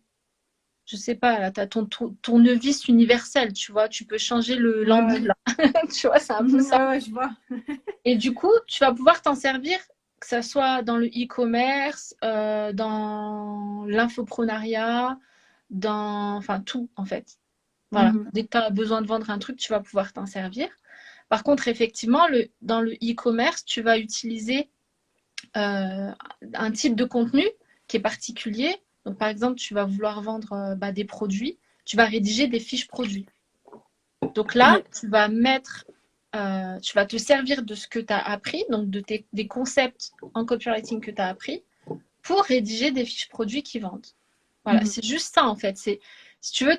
je sais pas, là, tu as ton tournevis universel, tu vois, tu peux changer Ouais, l'embout, ouais. là. Tu vois, c'est un peu Mhm. ça. Ouais, ouais, je vois. Et du coup, tu vas pouvoir t'en servir, que ça soit dans le e-commerce, dans l'infoprenariat, dans, enfin, tout, en fait. Voilà. Mhm. Dès que tu as besoin de vendre un truc, tu vas pouvoir t'en servir. Par contre, effectivement, dans le e-commerce, tu vas utiliser un type de contenu qui est particulier. Donc, par exemple, tu vas vouloir vendre des produits, tu vas rédiger des fiches produits. Donc là, Ouais. tu vas te servir de ce que tu as appris, donc des concepts en copywriting que tu as appris, pour rédiger des fiches produits qui vendent. Voilà, Mhm. c'est juste ça en fait. Si tu veux,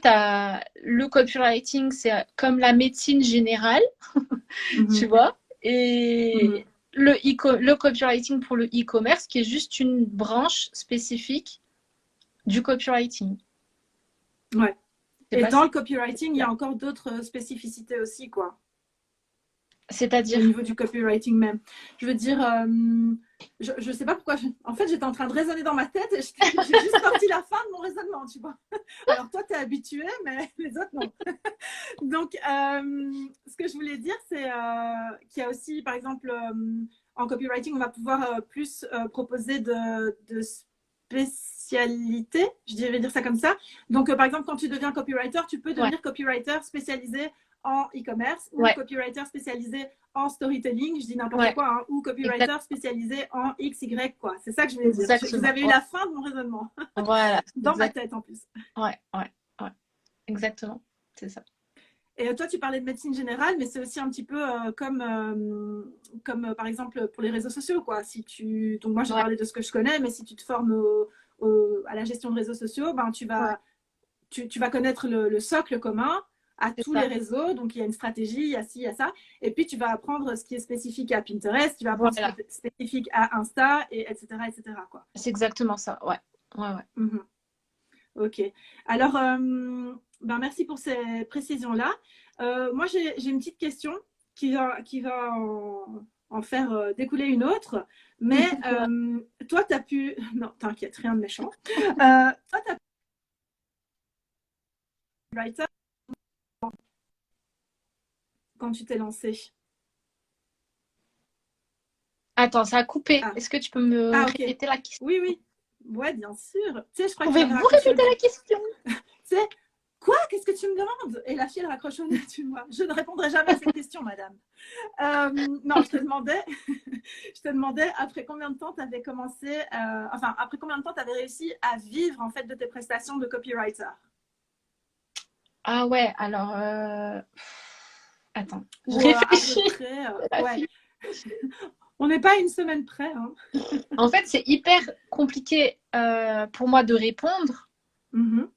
le copywriting, c'est comme la médecine générale, tu Mhm. vois, et Mhm. le copywriting pour le e-commerce, qui est juste une branche spécifique du copywriting. Ouais. C'est Et pas dans si le copywriting, il y a encore d'autres spécificités aussi, quoi, au C'est-à-dire, niveau du copywriting même. Je veux dire, je sais pas pourquoi. En fait, j'étais en train de raisonner dans ma tête et j'ai juste sorti la fin de mon raisonnement, tu vois. Alors, toi, tu es habitué, mais les autres, non. Donc, ce que je voulais dire, c'est qu'il y a aussi, par exemple, en copywriting, on va pouvoir plus proposer de spécialités, je vais dire ça comme ça. Donc, par exemple, quand tu deviens copywriter, tu peux ouais, devenir copywriter spécialisé en e-commerce ou ouais, copywriter spécialisé en storytelling, je dis n'importe ouais, quoi, hein, ou exact, copywriter spécialisé en X, Y, quoi. C'est ça que je voulais dire. Vous exactement. avez eu Ouais, la fin de mon raisonnement, voilà, dans ma exact, tête en plus. ouais, ouais, ouais, exactement, c'est ça. Et toi, tu parlais de médecine générale, mais c'est aussi un petit peu comme par exemple pour les réseaux sociaux, quoi. Si tu... Donc moi, j'ai Ouais, parlé de ce que je connais, mais si tu te formes à la gestion de réseaux sociaux, ben, ouais, tu vas connaître le socle commun. à C'est tous les ça. réseaux. Donc, il y a une stratégie, il y a ci, il y a ça. Et puis, tu vas apprendre ce qui est spécifique à Pinterest, tu vas apprendre ce qui Voilà. est spécifique à Insta, et etc., quoi. C'est exactement ça. Ouais. Ouais, ouais. Mhm. Ok. Alors, ben merci pour ces précisions-là. Moi, j'ai une petite question qui va en faire découler une autre. Mais toi, tu as pu... Non, t'inquiète, rien de méchant. Toi, tu as pu writer quand tu t'es lancé. Attends, ça a coupé. Ah, Est-ce que tu peux me ah, ok. répéter la question? Oui, oui. Ouais, bien sûr. Tu sais, je crois que tu m'avais Pouvez-vous raccroché au répéter nez. la question? Tu sais, quoi? Qu'est-ce que tu me demandes? Et la fille, elle raccroche au nez, tu vois. Je ne répondrai jamais à cette question, madame. Non, je te demandais après combien de temps tu avais commencé, enfin, après combien de temps tu avais réussi à vivre en fait de tes prestations de copywriter. Ah ouais, alors... Attends, je Ou à peu réfléchis. près, La ouais. fille. On n'est pas à une semaine près, hein. En fait, c'est hyper compliqué pour moi de répondre Mhm.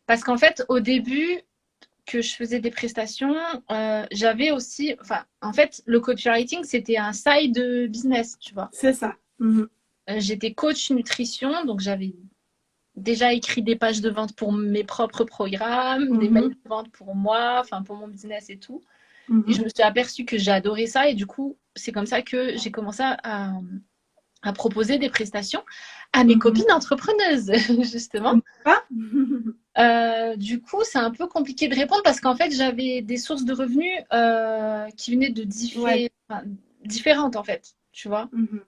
parce qu'en fait, au début que je faisais des prestations, j'avais aussi... Enfin, en fait, le copywriting, c'était un side business, tu vois. C'est ça. Mhm. J'étais coach nutrition, donc j'avais déjà écrit des pages de vente pour mes propres programmes, des mails Mhm. de vente pour moi, enfin pour mon business et tout. Et je Mhm. me suis aperçue que j'ai adoré ça et du coup, c'est comme ça que j'ai commencé à proposer des prestations à mes Mhm. copines entrepreneuses, justement. Pas. Du coup, c'est un peu compliqué de répondre parce qu'en fait, j'avais des sources de revenus qui venaient de Ouais. enfin, différentes, en fait, tu vois. Mhm.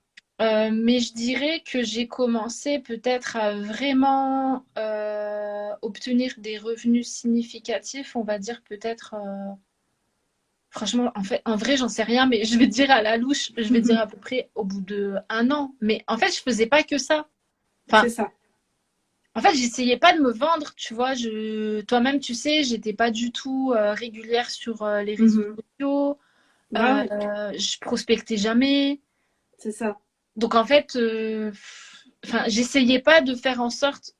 Mais je dirais que j'ai commencé peut-être à vraiment obtenir des revenus significatifs, on va dire peut-être, franchement, en fait, en vrai, j'en sais rien, mais je vais dire à la louche, je vais dire à peu près au bout de 1 an. Mais en fait, je faisais pas que ça. C'est Enfin, ça. en fait, j'essayais pas de me vendre, tu vois. Toi-même, tu sais, j'étais pas du tout régulière sur les réseaux Mhm. sociaux. Ouais, ouais. Je prospectais jamais. C'est ça. Donc en fait, enfin, j'essayais pas de faire en sorte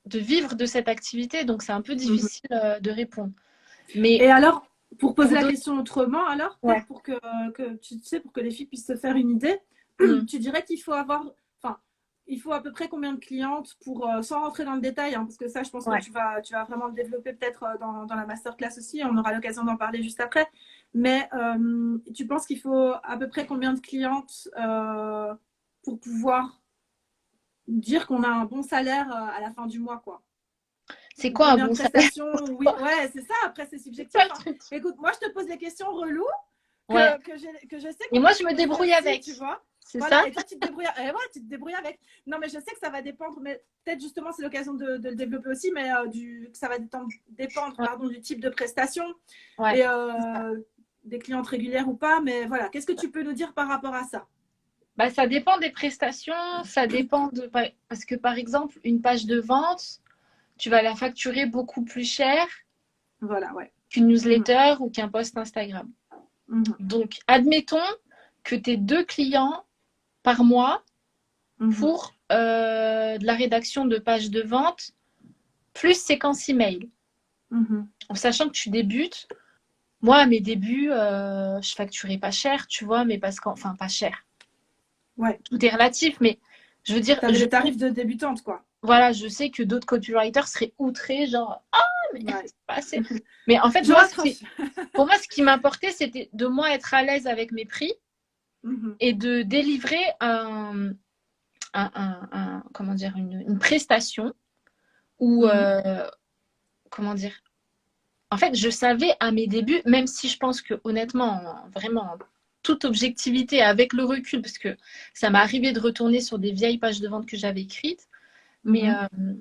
de vivre de cette activité, donc c'est un peu Mhm. difficile de répondre. Mais Et alors, pour poser pour la d'autres, question autrement, alors, peut-être ouais. pour que tu sais, pour que les filles puissent se faire une idée, Mm. tu dirais qu'il faut avoir, enfin, il faut à peu près combien de clientes pour, sans rentrer dans le détail, hein, parce que ça, je pense que Ouais. tu vas vraiment le développer peut-être dans la masterclass aussi, on aura l'occasion d'en parler juste après. Mais tu penses qu'il faut à peu près combien de clientes pour pouvoir dire qu'on a un bon salaire à la fin du mois, quoi? C'est Ou quoi un combien de bon salaire prestations? pour Oui, toi? ouais, c'est ça. Après, c'est C'est subjectif, ça le hein. truc. Écoute, moi, je te pose des questions reloues Ouais. que je sais Et qu'on moi, va je se me poser débrouille aussi, avec. tu vois. C'est ça? Voilà, et toi, tu te débrouilles, et ouais, tu te débrouilles avec. Non, mais je sais que ça va dépendre, mais peut-être justement, c'est l'occasion de le développer aussi, mais que ça va dépendre Ouais. pardon, du type de prestation Ouais. et C'est ça. des clientes régulières ou pas. Mais voilà, qu'est-ce que tu peux nous dire par rapport à ça? Bah, ça dépend des prestations, ça dépend de... Parce que par exemple, une page de vente, tu vas la facturer beaucoup plus cher Voilà, ouais. qu'une Mhm, newsletter ou qu'un post Instagram. mhm, Donc, admettons que tu aies 2 clients par mois mhm, pour de la rédaction de pages de vente plus séquence email. mhm. En sachant que tu débutes, moi, à mes débuts, je facturais pas cher, tu vois, mais parce qu'enfin, pas cher. Ouais, Tout est relatif, mais je veux dire, tu avais des tarifs de débutante, quoi. voilà, je sais que d'autres copywriters seraient outrés, genre, ah, mais Ouais. c'est pas assez. Mais en fait, Je moi, raccroche. pour moi, ce qui m'importait, c'était de moi être à l'aise avec mes prix Mhm, et de délivrer comment dire, une prestation où, mhm, comment dire, en fait, je savais à mes débuts, même si je pense que honnêtement, vraiment, en toute objectivité, avec le recul, parce que ça m'est arrivé de retourner sur des vieilles pages de vente que j'avais écrites, mais mhm.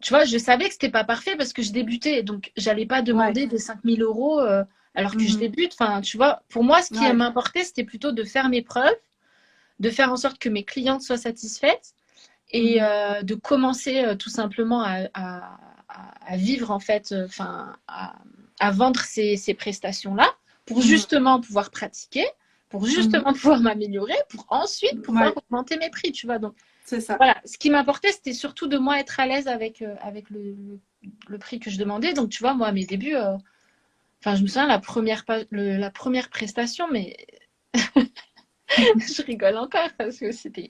tu vois, je savais que c'était pas parfait parce que je débutais, donc j'allais pas Ouais. demander des 5 000 € alors que je Mhm. débute. Enfin, tu vois, pour moi, ce qui Ouais. m'importait, c'était plutôt de faire mes preuves, de faire en sorte que mes clientes soient satisfaites et Mhm. de commencer tout simplement à vivre en fait, enfin à vendre ces prestations-là pour Mhm. justement pouvoir pratiquer, pour Mhm. justement pouvoir m'améliorer, pour ensuite pouvoir Ouais. augmenter mes prix, tu vois. Donc C'est ça. voilà, ce qui m'importait, c'était surtout de moi être à l'aise avec, le prix que je demandais. Donc, tu vois, moi, à mes débuts, enfin, je me souviens, la première prestation, mais je rigole encore parce que c'était...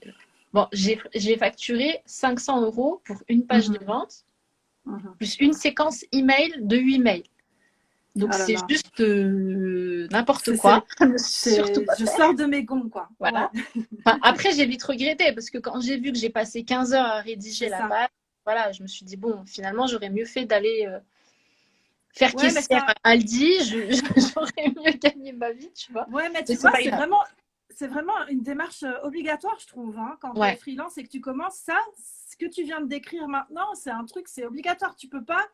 Bon, j'ai facturé 500 € pour une page de vente, plus une séquence email de 8 mails. Donc, Ah là c'est là. juste n'importe quoi. Surtout pas Je faire. sors de mes gonds, quoi. Voilà. Ouais, Enfin, après, j'ai vite regretté parce que quand j'ai vu que j'ai passé 15 heures à rédiger c'est la ça. page, voilà, je me suis dit, bon, finalement, j'aurais mieux fait d'aller faire Ouais, mais caissière ça, à Aldi. J'aurais mieux gagné ma vie, tu vois. ouais, mais Mais tu c'est vois, pas grave. c'est vraiment une démarche obligatoire, je trouve, hein, quand tu es Ouais, freelance et que tu commences ça. Ce que tu viens de décrire maintenant, c'est un truc, c'est obligatoire. Tu peux pas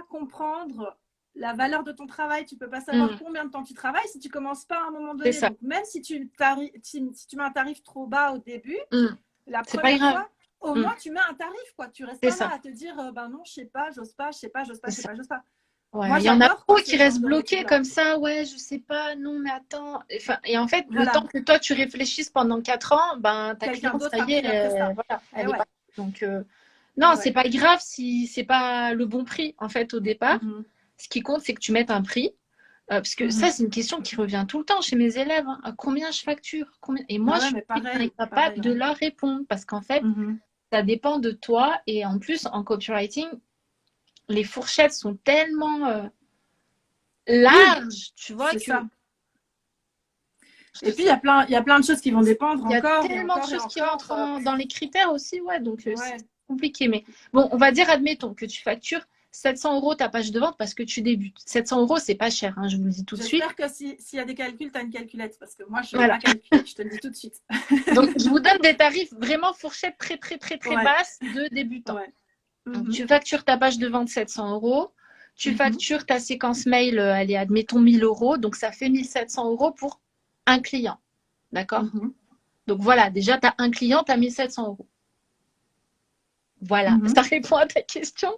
comprendre la valeur de ton travail. Tu peux pas savoir mm, combien de temps tu travailles si tu commences pas à un moment c'est donné. ça. Donc, même si tu mets un tarif trop bas au début, Mm, la c'est pas première grave. fois, au Mm, moins tu mets un tarif, quoi. Tu restes c'est pas là ça. à te dire, ben non, je sais pas, j'ose pas, je sais pas, j'ose pas, C'est je sais ça. pas, j'ose pas. Moi, Ouais, il y en a j'adore trop quoi qui ce genre restent de bloqués retour-là. comme ça. Ouais, je sais pas, non, mais attends. Enfin, et en fait, le temps Voilà, que toi tu réfléchisses pendant 4 ans, ben ta quelqu'un cliente, d'autre ça a y pris est, la presta. voilà, Eh elle est ouais, pas. Donc, eh non, c'est ouais. pas grave si c'est pas le bon prix en fait au départ. Mhm, Ce qui compte, c'est que tu mettes un prix. Parce que ça, mhm. c'est une question qui revient tout le temps chez mes élèves, hein. À combien je facture? Combien... Et moi, Ah je ouais, suis mais pareil, incapable pareil, de ouais. leur répondre parce qu'en fait, Mhm. ça dépend de toi. Et en plus, en copywriting, les fourchettes sont tellement Oui, larges, tu vois, c'est que ça. je Et te puis, fais. il y a plein de choses qui vont dépendre Il y a encore et tellement de encore et choses qui encore. rentrent dans les critères aussi, ouais, donc c'est Ouais. compliqué. Mais bon, on va dire, admettons que tu factures 700 € ta page de vente parce que tu débutes. 700 €, c'est pas cher, hein, je vous le dis tout de suite. J'espère que s'il y a des calculs, tu as une calculette parce que moi, je ne sais Voilà. pas calculer. Je te le dis tout de suite. Donc, je vous donne des tarifs vraiment fourchette très, très, très, très Ouais, basses de débutants. ouais. Donc, Mhm, tu factures ta page de vente 700 €. Tu mhm, factures ta séquence mail, allez, admettons 1000 €. Donc, ça fait 1700 € pour un client. D'accord? mhm, Donc, voilà, déjà, tu as un client, tu as 1700 €. Voilà, mhm. ça répond à ta question.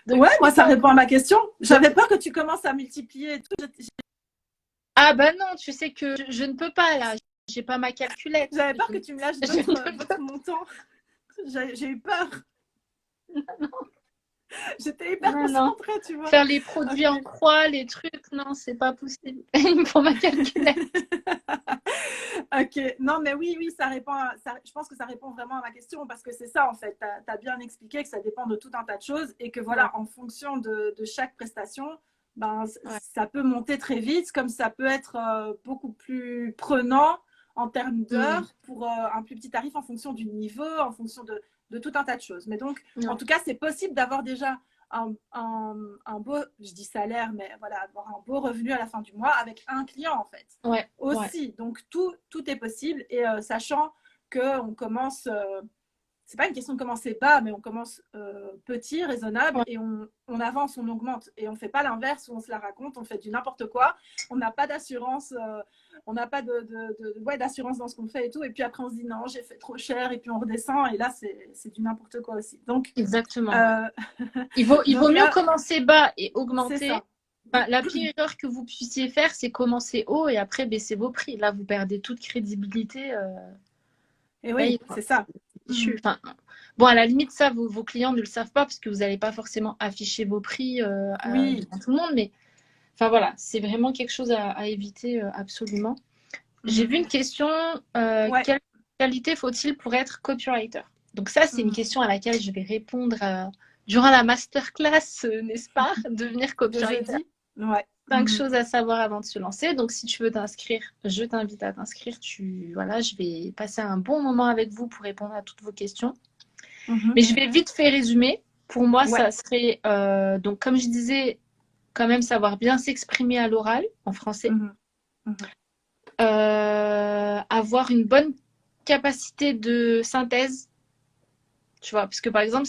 Donc, Ouais, si moi, ça toi- répond à ma question. donc, J'avais peur que tu commences à multiplier et tout. ah bah non, tu sais que je ne peux pas là. J'ai pas ma calculette. J'avais peur que tu me lâches Je ne peux d'autres montants. J'ai eu peur. J'étais hyper Non, non. concentrée, tu vois. Faire les produits en Ok. croix, les trucs, non, c'est pas possible. Il me faut ma calculette. Ok, non, mais oui, oui, je pense que ça répond vraiment à ma question parce que c'est ça en fait. Tu as bien expliqué que ça dépend de tout un tas de choses et que Ouais, voilà, en fonction de chaque prestation, ben, ouais. ça peut monter très vite, comme ça peut être beaucoup plus prenant en termes Mm. d'heures pour un plus petit tarif en fonction du niveau, en fonction de tout un tas de choses. Mais donc, en Ouais. tout cas, c'est possible d'avoir déjà un beau, je dis salaire, mais voilà, avoir un beau revenu à la fin du mois avec un client en fait Ouais, ouais. aussi. Donc tout est possible et sachant qu'on commence, c'est pas une question de commencer bas, mais on commence petit, raisonnable Ouais. et on avance, on augmente et on fait pas l'inverse où on se la raconte, on fait du n'importe quoi, on n'a pas d'assurance, on n'a pas ouais, d'assurance dans ce qu'on fait et tout et puis après on se dit non, j'ai fait trop cher et puis on redescend et là c'est du n'importe quoi aussi. Donc, Exactement, ouais. euh, Il vaut donc mieux là, commencer bas et c'est augmenter. ça. Enfin, la pire erreur que vous puissiez faire, c'est commencer haut et après baisser vos prix. Là, vous perdez toute crédibilité. Et Ça y est, oui, quoi. c'est ça. Fichu. Enfin, bon, à la limite, ça, vos clients ne le savent pas parce que vous n'allez pas forcément afficher vos prix Oui. devant tout le monde. Mais enfin, voilà, c'est vraiment quelque chose à éviter absolument. J'ai vu une question, Ouais. quelle qualité faut-il pour être copywriter? Donc ça, c'est une question à laquelle je vais répondre durant la masterclass, n'est-ce pas? Devenir De copywriter. jeudi. Ouais. 5 choses à savoir avant de se lancer. Donc, si tu veux t'inscrire, je t'invite à t'inscrire. Voilà, je vais passer un bon moment avec vous pour répondre à toutes vos questions. Mhm. Mais je vais vite fait résumer. Pour moi, Ouais. ça serait, donc, comme je disais, quand même savoir bien s'exprimer à l'oral en français. Mhm. Mhm. Avoir une bonne capacité de synthèse. Tu vois, parce que par exemple,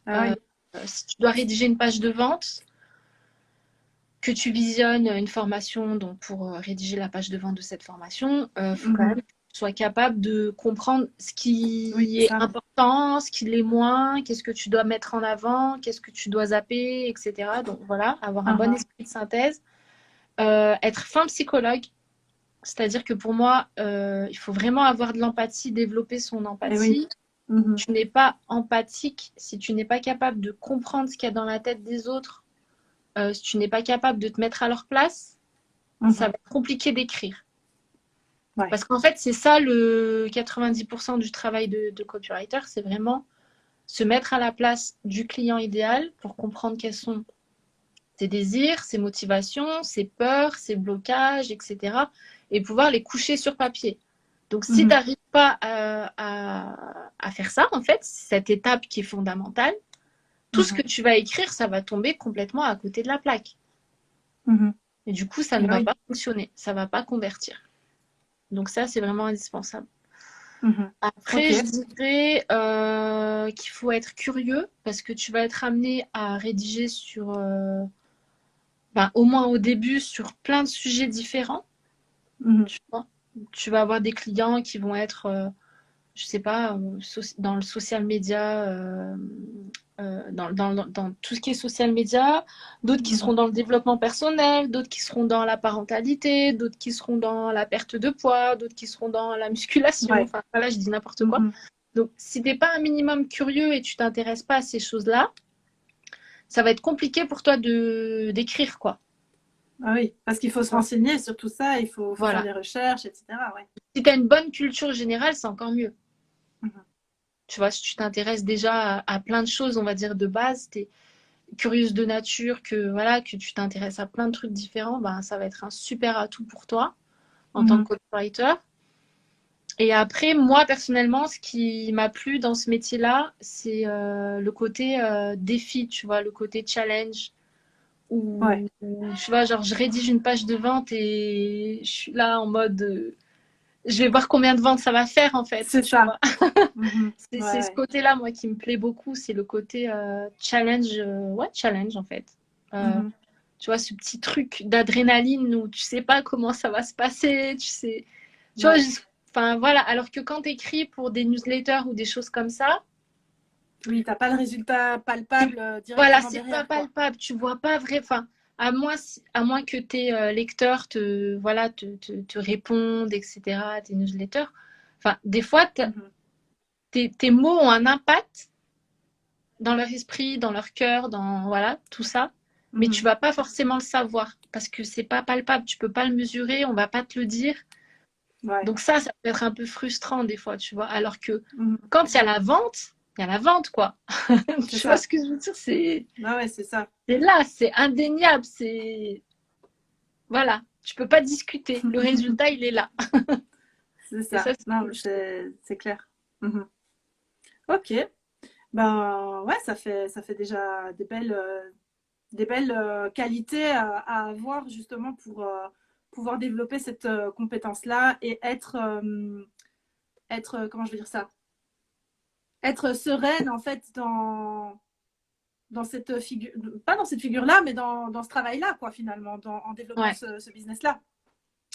Ah oui. si tu dois rédiger une page de vente, que tu visionnes une formation donc pour rédiger la page de vente de cette formation, faut quand même Mhm. que tu sois capable de comprendre ce Oui, qui c'est est ça. important, ce qui l'est moins, qu'est-ce que tu dois mettre en avant, qu'est-ce que tu dois zapper, etc. Donc voilà, avoir un bon Mhm. esprit de synthèse. Être fin psychologue, c'est-à-dire que pour moi, il faut vraiment avoir de l'empathie, développer son Et oui. empathie. Mhm. tu n'es pas empathique, si tu n'es pas capable de comprendre ce qu'il y a dans la tête des autres, si tu n'es pas capable de te mettre à leur place, ça Mhm. va être compliqué d'écrire. Ouais. Parce qu'en fait, c'est ça le 90% du travail de copywriter, c'est vraiment se mettre à la place du client idéal pour comprendre quels sont ses désirs, ses motivations, ses peurs, ses blocages, etc. Et pouvoir les coucher sur papier. Donc, si tu Mhm. n'arrives pas à faire ça, en fait, cette étape qui est fondamentale, tout ce que Mhm. tu vas écrire, ça va tomber complètement à côté de la plaque. Mhm. Et du coup, ça ne Ah va oui. pas fonctionner, ça ne va pas convertir. Donc ça, c'est vraiment indispensable. Mhm. Ok. Après, je dirais qu'il faut être curieux parce que tu vas être amené à rédiger sur, ben, au moins au début, sur plein de sujets différents. Mhm. Tu vois. Tu vas avoir des clients qui vont être, je sais pas, dans le social media, dans tout ce qui est social media, d'autres qui seront Mhm. dans le développement personnel, d'autres qui seront dans la parentalité, d'autres qui seront dans la perte de poids, d'autres qui seront dans la musculation. Ouais. Enfin, voilà, je dis n'importe quoi. Mhm. Donc, si tu n'es pas un minimum curieux et tu t'intéresses pas à ces choses-là, ça va être compliqué pour toi d'écrire, quoi. Ah oui, parce qu'il faut se renseigner sur tout ça, faut faire Voilà. des recherches, etc. Ouais. Si tu as une bonne culture générale, c'est encore mieux. Mhm. Tu vois, si tu t'intéresses déjà à plein de choses, on va dire de base, tu es curieuse de nature, que voilà, que tu t'intéresses à plein de trucs différents, ben, ça va être un super atout pour toi en tant Mhm. que copywriter. Et après, moi, personnellement, ce qui m'a plu dans ce métier-là, c'est le côté défi, tu vois, le côté challenge. Ouais, Où, tu vois, genre, je rédige une page de vente et je suis là en mode, je vais voir combien de ventes ça va faire, en fait, c'est tu ça. vois. Mhm. Ouais, C'est ce ouais. côté-là, moi, qui me plaît beaucoup, c'est le côté challenge, ouais, challenge, en fait. Euh, Mhm. tu vois, ce petit truc d'adrénaline où tu sais pas comment ça va se passer, tu vois, Ouais. enfin voilà, alors que quand tu écris pour des newsletters ou des choses comme ça, Oui, t'as pas le résultat palpable voilà, directement c'est pas derrière, quoi. palpable, tu vois pas vrai, enfin, à moins que tes lecteurs te répondent, etc., tes newsletters, enfin, des fois, Mhm. tes mots ont un impact dans leur esprit, dans leur cœur, dans, voilà, tout ça, mais tu Mhm. vas pas forcément le savoir parce que c'est pas palpable, tu peux pas le mesurer, on va pas te le dire. Ouais. Donc ça peut être un peu frustrant des fois, tu vois. Alors que Mhm. quand il y a la vente, quoi. C'est Tu vois ça. ce que je veux dire? Ah ouais, c'est ça. C'est là, c'est indéniable, c'est... Voilà, tu peux pas discuter. Le résultat, il est là. C'est Et ça. ça, c'est Non, cool. c'est clair. Mhm. Ok. Ben ouais, ça fait déjà des belles qualités à avoir justement pour pouvoir développer cette compétence-là et être, comment je veux dire ça, être sereine en fait dans cette figure, pas dans cette figure-là, mais dans ce travail-là, quoi, finalement, en développant Ouais. ce business-là.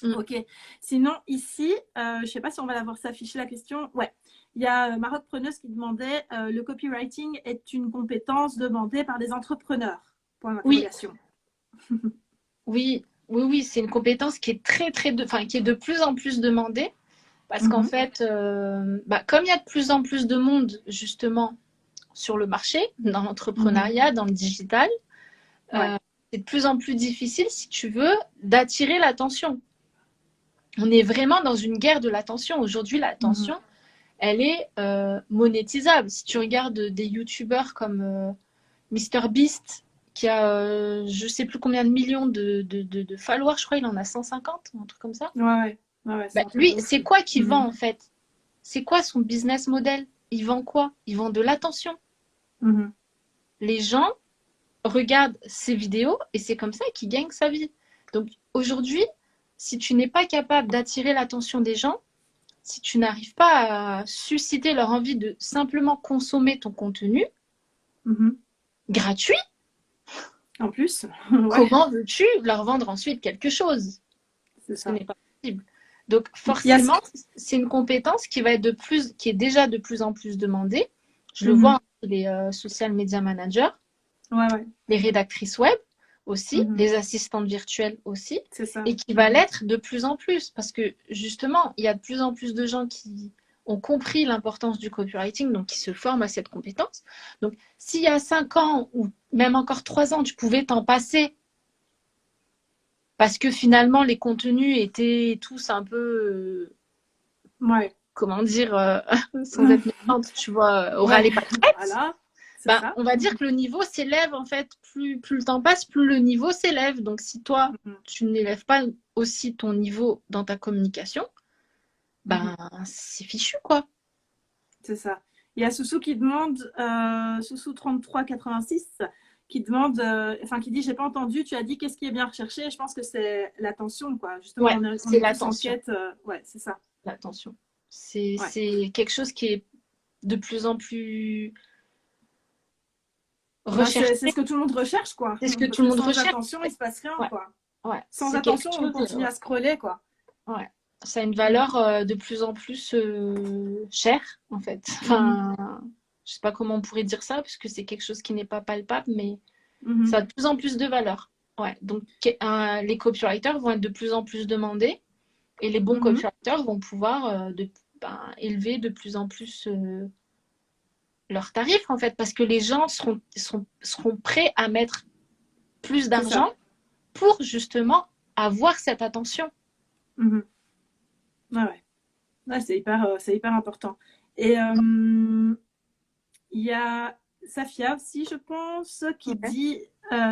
Mm. Ok. Sinon, ici, je ne sais pas si on va l'avoir s'afficher la question. Ouais. Il y a Maroc Preneuse qui demandait le copywriting est une compétence demandée par des entrepreneurs. Point Oui, d'interrogation. oui, c'est une compétence qui est enfin, qui est de plus en plus demandée parce qu'en Mhm. fait, bah, comme il y a de plus en plus de monde justement sur le marché, dans Mhm. l'entrepreneuriat, dans le digital, Ouais. c'est de plus en plus difficile, si tu veux, d'attirer l'attention. On est vraiment dans une guerre de l'attention. Aujourd'hui, Mhm. l'attention, elle est monétisable. Si tu regardes des youtubeurs comme MrBeast, qui a je sais plus combien de millions de followers, je crois il en a 150, un truc comme ça. Ouais, ouais. Ouais, ouais, c'est Bah, un truc lui, de ouf. c'est quoi qu'il Mhm. vend en fait? C'est quoi son business model? Il vend quoi? Il vend de l'attention. Mhm. Les gens regardent ses vidéos et c'est comme ça qu'il gagne sa vie. Donc aujourd'hui, si tu n'es pas capable d'attirer l'attention des gens, si tu n'arrives pas à susciter leur envie de simplement consommer ton contenu Mhm. gratuit, En plus, ouais, comment veux-tu leur vendre ensuite quelque chose? c'est Ce ça. n'est pas possible. Donc Il y a ce... forcément, c'est une compétence qui est déjà de plus en plus demandée. Je le vois Mhm. entre les social media managers, Ouais, ouais. les rédactrices web aussi, Mhm. les assistantes virtuelles aussi, C'est ça. et qui va Mhm. l'être de plus en plus parce que justement, il y a de plus en plus de gens qui ont compris l'importance du copywriting, donc qui se forment à cette compétence. Donc, s'il y a 5 ans ou même encore 3 ans, tu pouvais t'en passer parce que finalement, les contenus étaient tous un peu, Ouais. comment dire, sans être méchante, tu vois, oral et pâquerettes. Voilà, c'est Ben, ça. on va dire que le niveau s'élève en fait. Plus le temps passe, plus le niveau s'élève. Donc, si toi, tu n'élèves pas aussi ton niveau dans ta communication, ben, c'est fichu, quoi. C'est ça. Il y a Soussou qui demande, Soussou 3386, qui demande, enfin qui dit, j'ai pas entendu, tu as dit qu'est-ce qui est bien recherché. Je pense que c'est l'attention, quoi. Justement, Ouais, on est c'est tous en l'attention. quête. Ouais, c'est ça. L'attention. C'est Ouais. quelque chose qui est de plus en plus Ben, recherché. c'est ce que tout le monde recherche, quoi. C'est ce que tout Parce le que monde sans recherche. attention, il se passe rien, Ouais, quoi. ouais. Sans C'est quelque attention, on chose. continue à scroller, quoi. Ouais. Ça a une valeur de plus en plus chère, en fait. Enfin, je sais pas comment on pourrait dire ça, puisque c'est quelque chose qui n'est pas palpable, mais ça a de plus en plus de valeur. Ouais. Donc, les copywriters vont être de plus en plus demandés et les bons copywriters vont pouvoir élever de plus en plus leurs tarifs, en fait, parce que les gens seront prêts à mettre plus d'argent pour justement avoir cette attention. Ouais, ouais. Ouais, c'est hyper important. Et il y a Safia aussi, je pense, qui dit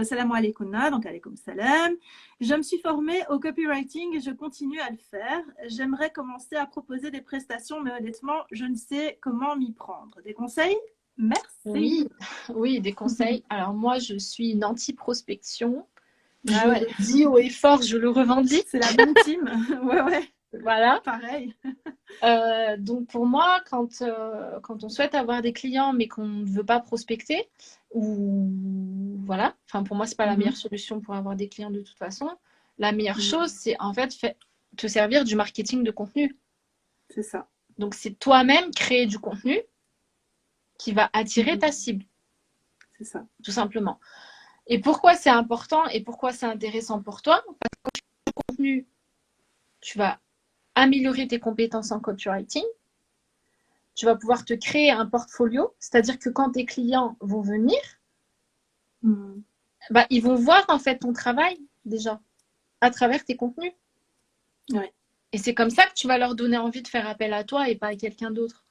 Salam alaikum, donc alaikum salam. Je me suis formée au copywriting et je continue à le faire. J'aimerais commencer à proposer des prestations, mais honnêtement, je ne sais comment m'y prendre. Des conseils? Merci. Oui, oui, des conseils. Alors moi, je suis une anti-prospection. Ah Je ouais. le dis haut et fort, je le revendique. C'est la même team. Ouais, ouais. Voilà. Pareil. Donc pour moi, quand on souhaite avoir des clients mais qu'on ne veut pas prospecter, ou voilà, enfin pour moi, c'est pas la meilleure solution pour avoir des clients de toute façon. La meilleure chose, c'est en fait te servir du marketing de contenu. C'est ça. Donc c'est toi-même créer du contenu qui va attirer ta cible. C'est ça. Tout simplement. Et pourquoi c'est important et pourquoi c'est intéressant pour toi? Parce que quand tu fais du contenu, tu vas améliorer tes compétences en copywriting. Tu vas pouvoir te créer un portfolio, c'est-à-dire que quand tes clients vont venir, bah, ils vont voir en fait ton travail déjà à travers tes contenus. Ouais. Et c'est comme ça que tu vas leur donner envie de faire appel à toi et pas à quelqu'un d'autre.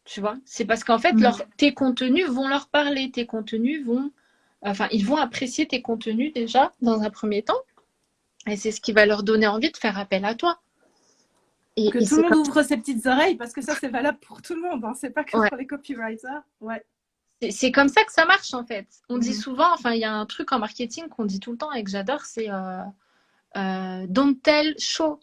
Tu vois, c'est parce qu'en fait, tes contenus vont leur parler, tes contenus vont, enfin, ils vont apprécier tes contenus déjà dans un premier temps. Et c'est ce qui va leur donner envie de faire appel à toi. Que tout le monde ouvre ses petites oreilles, parce que ça, c'est valable pour tout le monde. Hein. C'est pas que pour les copywriters. Ouais. C'est comme ça que ça marche, en fait. On dit souvent, enfin, il y a un truc en marketing qu'on dit tout le temps et que j'adore, c'est don't tell, show.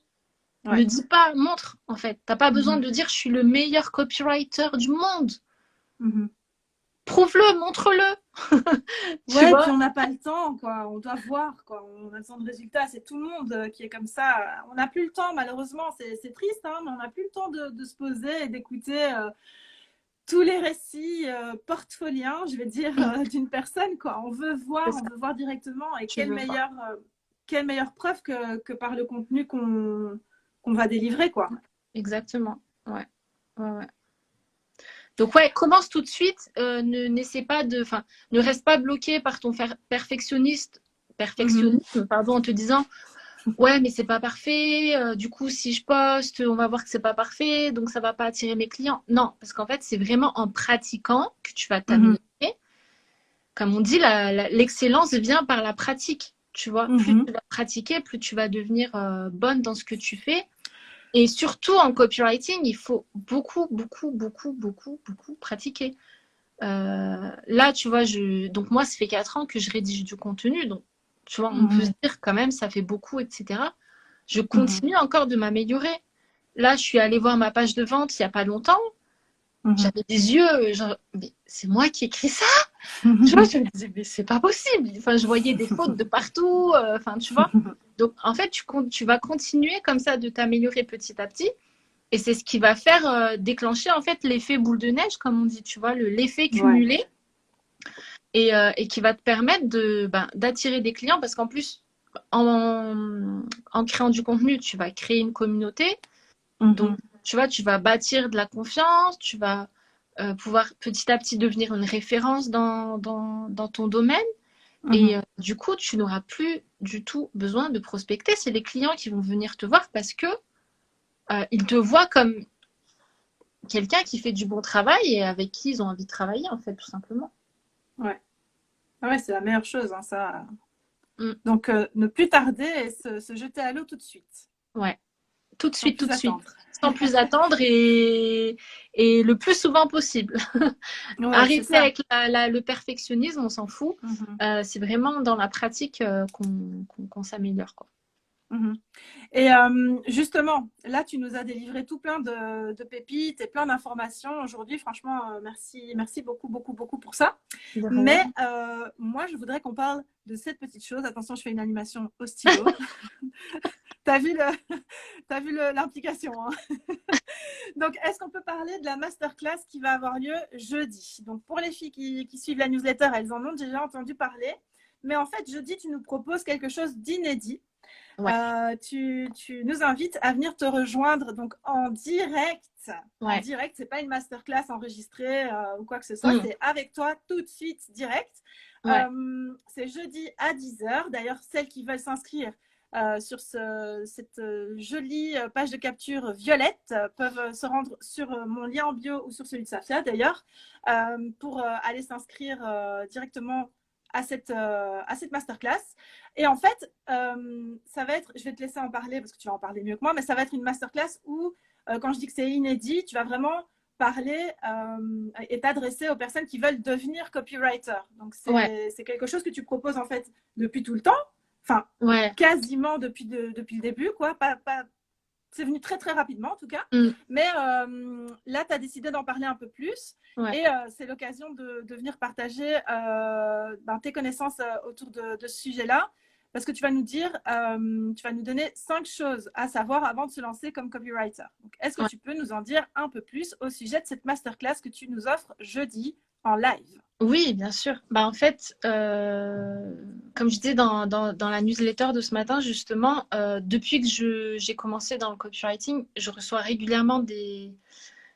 Ne dis pas, montre, en fait. T'as pas besoin de dire je suis le meilleur copywriter du monde. Prouve-le, montre-le. Ouais, puis on n'a pas le temps, quoi. On doit voir, quoi. On a besoin de résultats. C'est tout le monde qui est comme ça. On n'a plus le temps, malheureusement. C'est triste, hein, mais on n'a plus le temps de se poser et d'écouter tous les récits portfoliens, je vais dire, d'une personne, quoi. On veut voir directement. Et quelle meilleure preuve que par le contenu qu'on va délivrer, quoi. Exactement. Ouais. Donc ouais, commence tout de suite. N'essaie pas ne reste pas bloqué par ton perfectionnisme, pardon, en te disant ouais, mais c'est pas parfait. Du coup, si je poste, on va voir que c'est pas parfait, donc ça va pas attirer mes clients. Non, parce qu'en fait, c'est vraiment en pratiquant que tu vas t'améliorer. Comme on dit, l'excellence vient par la pratique. Tu vois, plus tu vas pratiquer, plus tu vas devenir bonne dans ce que tu fais. Et surtout en copywriting, il faut beaucoup pratiquer. Là, tu vois, donc moi, ça fait 4 ans que je rédige du contenu. Donc, tu vois, on peut se dire quand même, ça fait beaucoup, etc. Je continue encore de m'améliorer. Là, je suis allée voir ma page de vente il n'y a pas longtemps. J'avais des yeux, genre, mais c'est moi qui écris ça? Tu vois, je me disais, mais c'est pas possible. Enfin, je voyais des fautes de partout. Enfin, tu vois. Donc, en fait, tu vas continuer comme ça de t'améliorer petit à petit. Et c'est ce qui va faire déclencher, en fait, l'effet boule de neige, comme on dit, tu vois, l'effet cumulé. Et qui va te permettre d'attirer des clients parce qu'en plus, en créant du contenu, tu vas créer une communauté. Donc, tu vois, tu vas bâtir de la confiance, tu vas pouvoir petit à petit devenir une référence dans ton domaine. Et du coup, tu n'auras plus du tout besoin de prospecter. C'est les clients qui vont venir te voir parce que ils te voient comme quelqu'un qui fait du bon travail et avec qui ils ont envie de travailler, en fait, tout simplement. Ouais. Ah ouais, c'est la meilleure chose, hein, ça. Mm. Donc, ne plus tarder et se jeter à l'eau tout de suite. Ouais. Tout de Sans suite, tout plus de suite. attendre. Sans plus attendre et le plus souvent possible. Ouais, c'est Arrêter ça. avec le perfectionnisme, on s'en fout. Mhm, C'est vraiment dans la pratique qu'on s'améliore, quoi. mhm. Et justement, là, tu nous as délivré tout plein de pépites et plein d'informations aujourd'hui. Franchement, merci, merci beaucoup, beaucoup, beaucoup pour ça. De Mais rien. moi, je voudrais qu'on parle de cette petite chose. Attention, je fais une animation au stylo. T'as vu l'implication, hein. Donc, est-ce qu'on peut parler de la masterclass qui va avoir lieu jeudi? Donc, pour les filles qui suivent la newsletter, elles en ont déjà entendu parler. Mais en fait, jeudi, tu nous proposes quelque chose d'inédit. Ouais. Tu nous invites à venir te rejoindre donc en direct. En Ouais. direct, c'est pas une masterclass enregistrée ou quoi que ce soit, Mm. c'est avec toi tout de suite direct. Ouais. C'est jeudi à 10h. D'ailleurs, celles qui veulent s'inscrire sur cette jolie page de capture violette peuvent se rendre sur mon lien en bio ou sur celui de Safia d'ailleurs pour aller s'inscrire directement à cette masterclass. Et en fait, ça va être, je vais te laisser en parler parce que tu vas en parler mieux que moi, mais ça va être une masterclass où, quand je dis que c'est inédit, tu vas vraiment parler et t'adresser aux personnes qui veulent devenir copywriter. Donc, Ouais. c'est quelque chose que tu proposes en fait depuis tout le temps, enfin, Ouais. quasiment depuis le début, quoi. C'est venu très très rapidement en tout cas. Mm. Mais là, tu as décidé d'en parler un peu plus. Ouais. Et c'est l'occasion de venir partager tes connaissances autour de ce sujet-là. Parce que tu vas nous dire, tu vas nous donner 5 choses à savoir avant de se lancer comme copywriter. Donc, est-ce que Ouais. tu peux nous en dire un peu plus au sujet de cette masterclass que tu nous offres jeudi en live? Oui, bien sûr. Bah, en fait, comme je disais dans la newsletter de ce matin, justement, depuis que j'ai commencé dans le copywriting, je reçois régulièrement des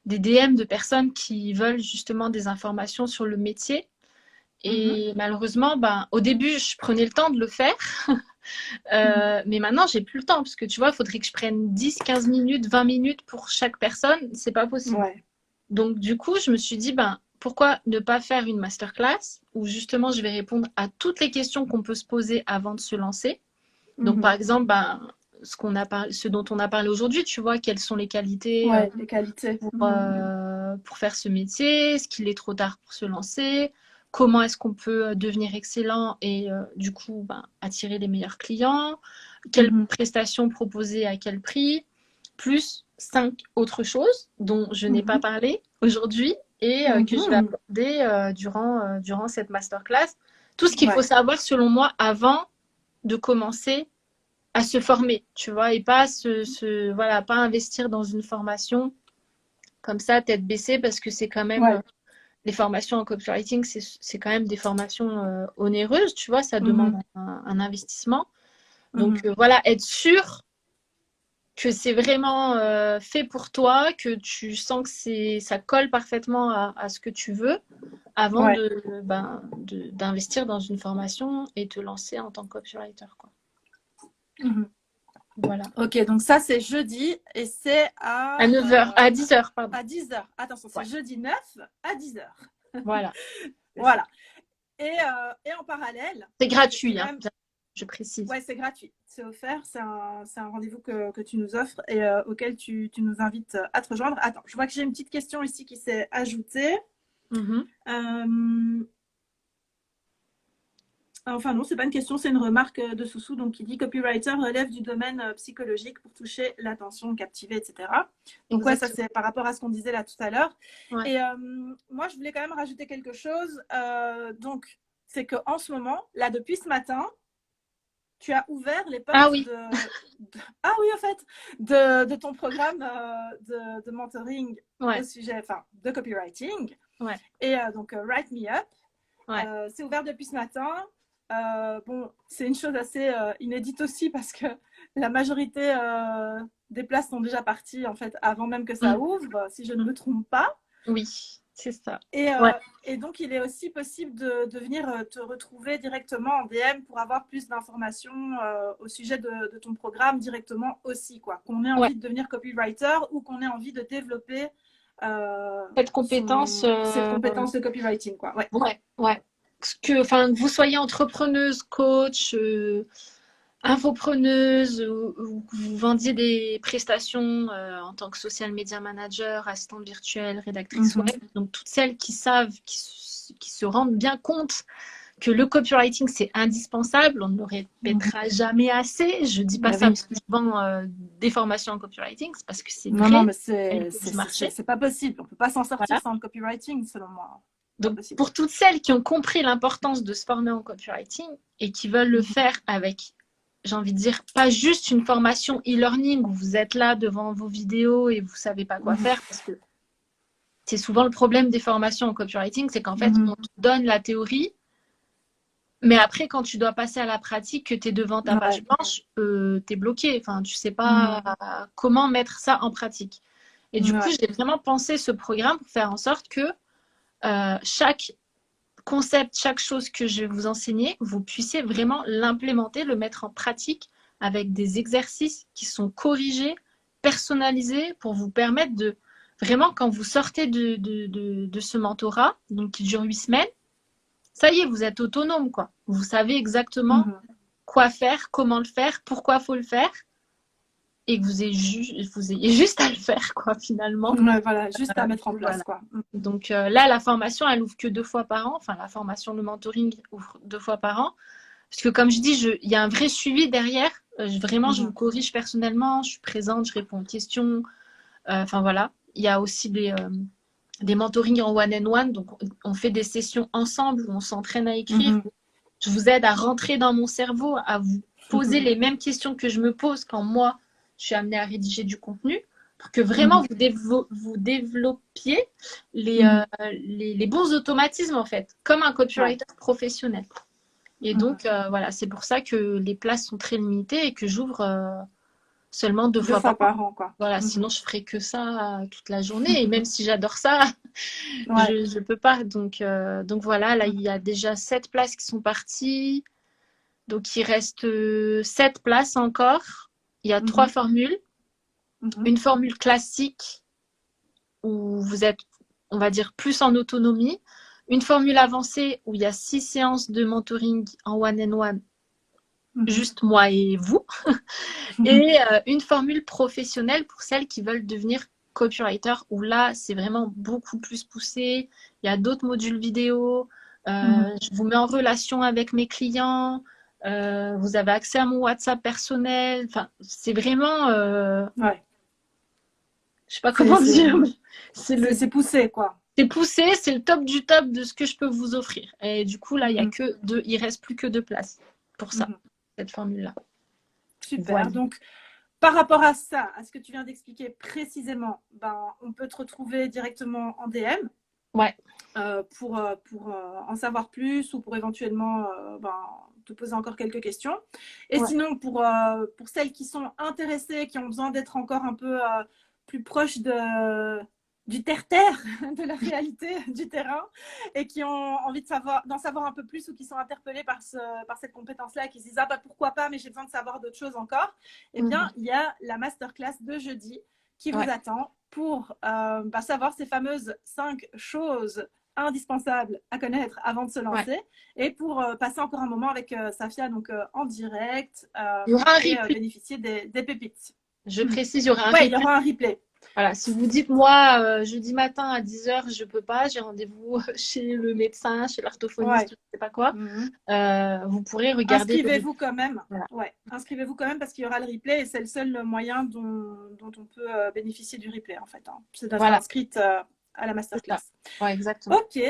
DM de personnes qui veulent justement des informations sur le métier. Et malheureusement, ben, au début, je prenais le temps de le faire. Mais maintenant, j'ai plus le temps parce que tu vois, il faudrait que je prenne 10, 15 minutes, 20 minutes pour chaque personne. C'est pas possible. Ouais. Donc, du coup, je me suis dit, ben, pourquoi ne pas faire une masterclass où justement je vais répondre à toutes les questions qu'on peut se poser avant de se lancer. Donc, par exemple, ben, ce dont on a parlé aujourd'hui, tu vois, quelles sont les qualités Ouais, les qualités. pour faire ce métier, est-ce qu'il est trop tard pour se lancer, comment est-ce qu'on peut devenir excellent et du coup ben, attirer les meilleurs clients, quelles prestations proposer à quel prix, plus 5 autres choses dont je n'ai pas parlé aujourd'hui et que je vais aborder durant cette masterclass. Tout ce qu'il faut Ouais. savoir selon moi avant de commencer à se former, tu vois, et pas voilà, pas investir dans une formation comme ça, tête baissée, parce que c'est quand même, Ouais. les formations en copywriting, c'est quand même des formations onéreuses, tu vois, ça demande un investissement. Donc voilà, être sûr que c'est vraiment fait pour toi, que tu sens que ça colle parfaitement à ce que tu veux, avant Ouais. d'investir dans une formation et te lancer en tant que copywriter, quoi. Voilà. Ok, donc ça c'est jeudi et c'est À 9h, à 10h, pardon. à 10h. Attention, c'est Ouais. jeudi 9 à 10h. Voilà. Voilà. Et en parallèle, C'est gratuit, hein, même... je précise. Ouais, c'est gratuit. C'est offert. C'est un rendez-vous que tu nous offres et auquel tu nous invites à te rejoindre. Attends, je vois que j'ai une petite question ici qui s'est ajoutée. Enfin non, c'est pas une question, c'est une remarque de Soussou donc qui dit copywriter relève du domaine psychologique pour toucher l'attention, captiver, etc. Donc ouais, ça c'est par rapport à ce qu'on disait là tout à l'heure. Ouais. Et moi, je voulais quand même rajouter quelque chose. Donc, c'est qu'en ce moment, là depuis ce matin, tu as ouvert les portes Ah oui, en fait, de ton programme de mentoring au sujet, enfin, de copywriting. Ouais. Et donc, Write Me Up. Ouais. C'est ouvert depuis ce matin. bon, c'est une chose assez inédite aussi parce que la majorité des places sont déjà parties en fait avant même que ça Mm. ouvre, si je ne me trompe pas. Oui, c'est ça. Et, Ouais, et donc, il est aussi possible de venir te retrouver directement en DM pour avoir plus d'informations au sujet de ton programme directement aussi, quoi. Qu'on ait ouais. envie de devenir copywriter ou qu'on ait envie de développer Cette compétence, cette compétence de copywriting, quoi. Ouais. ouais, ouais. Que vous soyez entrepreneuse, coach, infopreneuse, ou que vous vendiez des prestations en tant que social media manager, assistante virtuelle, rédactrice Mhm. web. Donc, toutes celles qui savent, qui se rendent bien compte que le copywriting, c'est indispensable. On ne le Mhm. répétera jamais assez. Je ne dis pas Mais ça oui. parce que je vends des formations en copywriting, c'est parce que c'est Non, non, vrai, mais réalité du marché. c'est pas possible. On peut pas s'en sortir Voilà. sans le copywriting, selon moi. Pas Donc, possible. pour toutes celles qui ont compris l'importance de se former en copywriting et qui veulent le Mhm. faire avec, j'ai envie de dire, pas juste une formation e-learning où vous êtes là devant vos vidéos et vous savez pas quoi Mhm. faire, parce que c'est souvent le problème des formations en copywriting, c'est qu'en fait, Mhm. on te donne la théorie, mais après, quand tu dois passer à la pratique, que tu es devant ta page Ouais. blanche, tu es bloqué. Enfin, tu sais pas Mhm. comment mettre ça en pratique. Et du coup, Ouais. j'ai vraiment pensé ce programme pour faire en sorte que chaque concept, chaque chose que je vais vous enseigner, vous puissiez vraiment l'implémenter, le mettre en pratique avec des exercices qui sont corrigés, personnalisés pour vous permettre de vraiment, quand vous sortez de ce mentorat, donc qui dure 8 semaines, ça y est, vous êtes autonome, quoi. Vous savez exactement Mhm. quoi faire, comment le faire, pourquoi il faut le faire, et que vous ayez juste à le faire, quoi, finalement. Ouais, voilà, juste à mettre en place, Voilà. quoi. Donc là, la formation, elle ouvre que 2 fois par an. Enfin, la formation, le mentoring ouvre 2 fois par an. Parce que comme je dis, il y a un vrai suivi derrière. Vraiment, je vous Mhm. corrige personnellement. Je suis présente, je réponds aux questions. Enfin, voilà. Il y a aussi des mentorings en one-on-one. Donc, on fait des sessions ensemble où on s'entraîne à écrire. Mhm. Je vous aide à rentrer dans mon cerveau, à vous poser Mhm. les mêmes questions que je me pose quand moi, je suis amenée à rédiger du contenu, pour que vraiment Mhm. vous développiez Mhm. les bons automatismes, en fait, comme un Ouais. copywriter professionnel. Et Mhm. donc, voilà, c'est pour ça que les places sont très limitées et que j'ouvre seulement deux Deux fois par fois an. par an, quoi. Voilà, sinon Mhm. je ferais que ça toute la journée. Et même si j'adore ça, Ouais. je ne peux pas. Donc voilà, là, il Mhm. y a déjà 7 places qui sont parties. Donc, il reste 7 places encore. Il y a 3 formules. Mhm. Une formule classique où vous êtes, on va dire, plus en autonomie. Une formule avancée où il y a 6 séances de mentoring en one-on-one, Mhm. juste moi et vous. Mhm. Et une formule professionnelle pour celles qui veulent devenir copywriter, où là, c'est vraiment beaucoup plus poussé. Il y a d'autres modules vidéo. Mhm. Je vous mets en relation avec mes clients. Vous avez accès à mon WhatsApp personnel. Enfin, c'est vraiment, Ouais. je sais pas C'est, comment c'est, dire, mais c'est le, c'est poussé, quoi. c'est poussé, c'est le top du top de ce que je peux vous offrir. Et du coup, là, Mhm. il reste plus que 2 places pour ça, Mhm. cette formule-là. Super. Voilà. Donc, par rapport à ça, à ce que tu viens d'expliquer précisément, ben, on peut te retrouver directement en DM Ouais. pour en savoir plus ou pour éventuellement ben, te poser encore quelques questions. Et Ouais. sinon, pour celles qui sont intéressées, qui ont besoin d'être encore un peu plus proches du terre-terre, de la réalité du terrain, et qui ont envie d'en savoir un peu plus ou qui sont interpellés par cette compétence-là, et qui se disent ah bah pourquoi pas, mais j'ai besoin de savoir d'autres choses encore, eh bien, Mhm. il y a la masterclass de jeudi qui vous Ouais. attend pour savoir ces fameuses 5 choses indispensables à connaître avant de se Ouais. lancer et pour passer encore un moment avec Safia donc en direct Il y aura un et replay. bénéficier des pépites. Je précise, il y aura un Ouais, il y replay. aura un replay. Voilà, si vous dites, moi, jeudi matin à 10 h, je peux pas, j'ai rendez-vous chez le médecin, chez l'orthophoniste, Ouais. je sais pas quoi, Mhm. vous pourrez regarder le replay. Inscrivez-vous quand même. Voilà. Ouais, inscrivez-vous quand même parce qu'il y aura le replay et c'est le seul moyen dont on peut bénéficier du replay en fait. Hein. C'est d'être Voilà, inscrite à la c'est masterclass. ça. Ouais, exactement. Ok.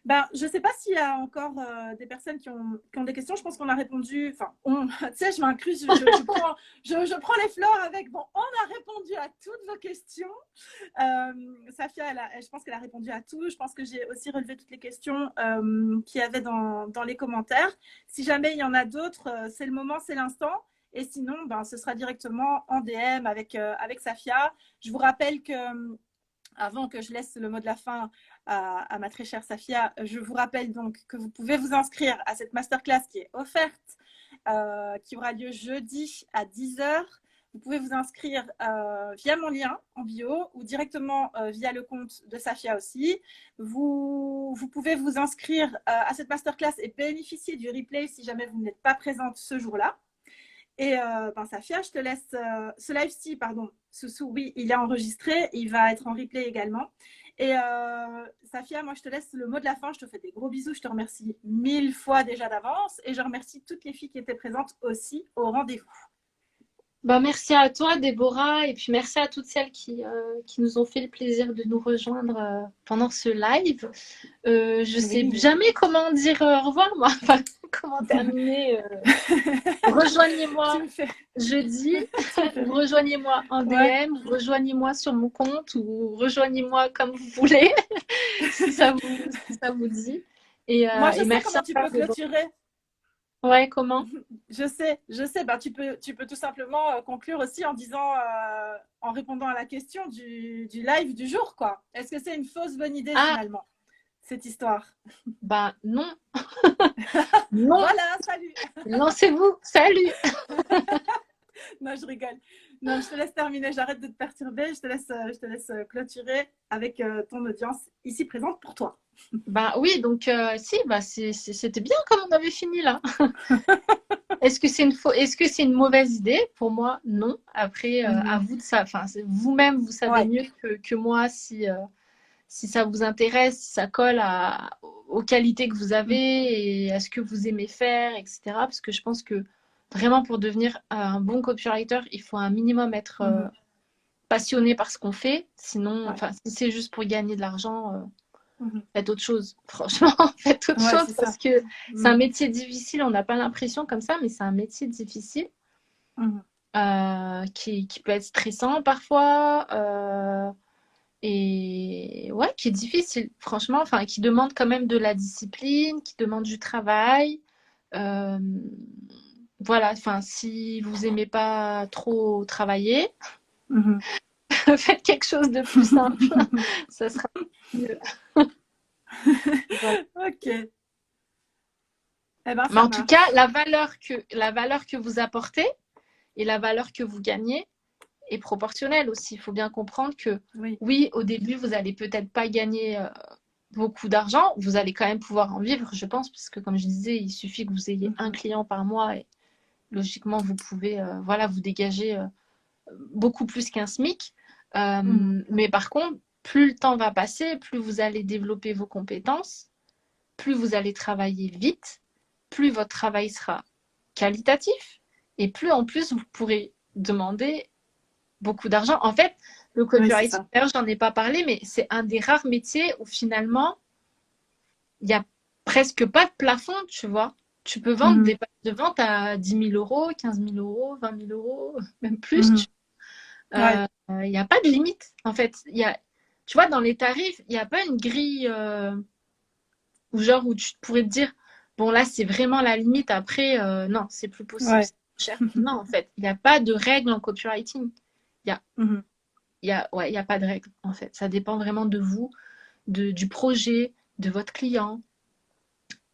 Ben, je ne sais pas s'il y a encore des personnes qui ont des questions. Je pense qu'on a répondu. Enfin, tu sais, je m'inclus, je prends les fleurs avec. Bon, on a répondu à toutes vos questions. Safia, je pense qu'elle a répondu à tout. Je pense que j'ai aussi relevé toutes les questions qu'il y avait dans les commentaires. Si jamais il y en a d'autres, c'est le moment, c'est l'instant. Et sinon, ben, ce sera directement en DM avec Safia. Je vous rappelle que avant que je laisse le mot de la fin à ma très chère Safia, je vous rappelle donc que vous pouvez vous inscrire à cette masterclass qui est offerte, qui aura lieu jeudi à 10h. Vous pouvez vous inscrire via mon lien en bio ou directement via le compte de Safia aussi. Vous pouvez vous inscrire à cette masterclass et bénéficier du replay si jamais vous n'êtes pas présente ce jour-là. Et ben, Safia, je te laisse ce live-ci, pardon, oui, il est enregistré, il va être en replay également. Et Safia, moi, je te laisse le mot de la fin. Je te fais des gros bisous. Je te remercie 1000 fois déjà d'avance. Et je remercie toutes les filles qui étaient présentes aussi au rendez-vous. Bah, merci à toi, Déborah, et puis merci à toutes celles qui nous ont fait le plaisir de nous rejoindre pendant ce live. Je sais jamais comment dire au revoir, moi. Enfin, comment terminer. Rejoignez-moi jeudi, ou rejoignez-moi en DM, ou rejoignez-moi sur mon compte, ou rejoignez-moi comme vous voulez, si ça vous dit. Et, moi, je sais merci comment tu peux clôturer. Ouais, comment? Je sais. Ben, tu peux tout simplement conclure aussi en disant, en répondant à la question du live du jour, quoi. Est-ce que c'est une fausse bonne idée finalement, cette histoire? Bah non. Non. Voilà, salut. Lancez-vous, salut. Non, je rigole. Non, je te laisse terminer. J'arrête de te perturber. Je te laisse clôturer avec ton audience ici présente pour toi. Bah oui, donc si, bah c'était bien comme on avait fini là. Est-ce que c'est une mauvaise idée? Pour moi, non. Après, à vous de ça. Enfin, vous-même, vous savez mieux que moi si ça vous intéresse, si ça colle aux qualités que vous avez et à ce que vous aimez faire, etc. Parce que je pense que vraiment pour devenir un bon copywriter, il faut un minimum être passionné par ce qu'on fait. Sinon, enfin, si c'est juste pour gagner de l'argent, faites autre chose. Franchement, faites autre chose parce que c'est un métier difficile. On n'a pas l'impression comme ça, mais c'est un métier difficile qui peut être stressant parfois. Et ouais, qui est difficile, franchement, enfin, qui demande quand même de la discipline, qui demande du travail. Voilà, enfin, si vous aimez pas trop travailler, faites quelque chose de plus simple. Ça sera mieux. Ok. Eh ben, mais en tout cas, la valeur que vous apportez et la valeur que vous gagnez est proportionnelle aussi. Il faut bien comprendre que oui, au début, vous allez peut-être pas gagner beaucoup d'argent. Vous allez quand même pouvoir en vivre, je pense, parce que comme je disais, il suffit que vous ayez un client par mois et logiquement, vous pouvez vous dégager beaucoup plus qu'un SMIC. Mais par contre, plus le temps va passer, plus vous allez développer vos compétences, plus vous allez travailler vite, plus votre travail sera qualitatif et plus en plus vous pourrez demander beaucoup d'argent. En fait, le copywriting, j'en ai pas parlé, mais c'est un des rares métiers où finalement, il n'y a presque pas de plafond, tu vois. Tu peux vendre des pages de vente à 10 000 euros, 15 000 euros, 20 000 euros, même plus. Il n'y a pas de limite, en fait. Tu vois, dans les tarifs, il n'y a pas une grille où tu pourrais te dire, bon, là, c'est vraiment la limite. Après, non, c'est plus possible. C'est cher. Non, en fait, il n'y a pas de règle en copywriting. Il n'y a pas de règle, en fait. Ça dépend vraiment de vous, du projet, de votre client.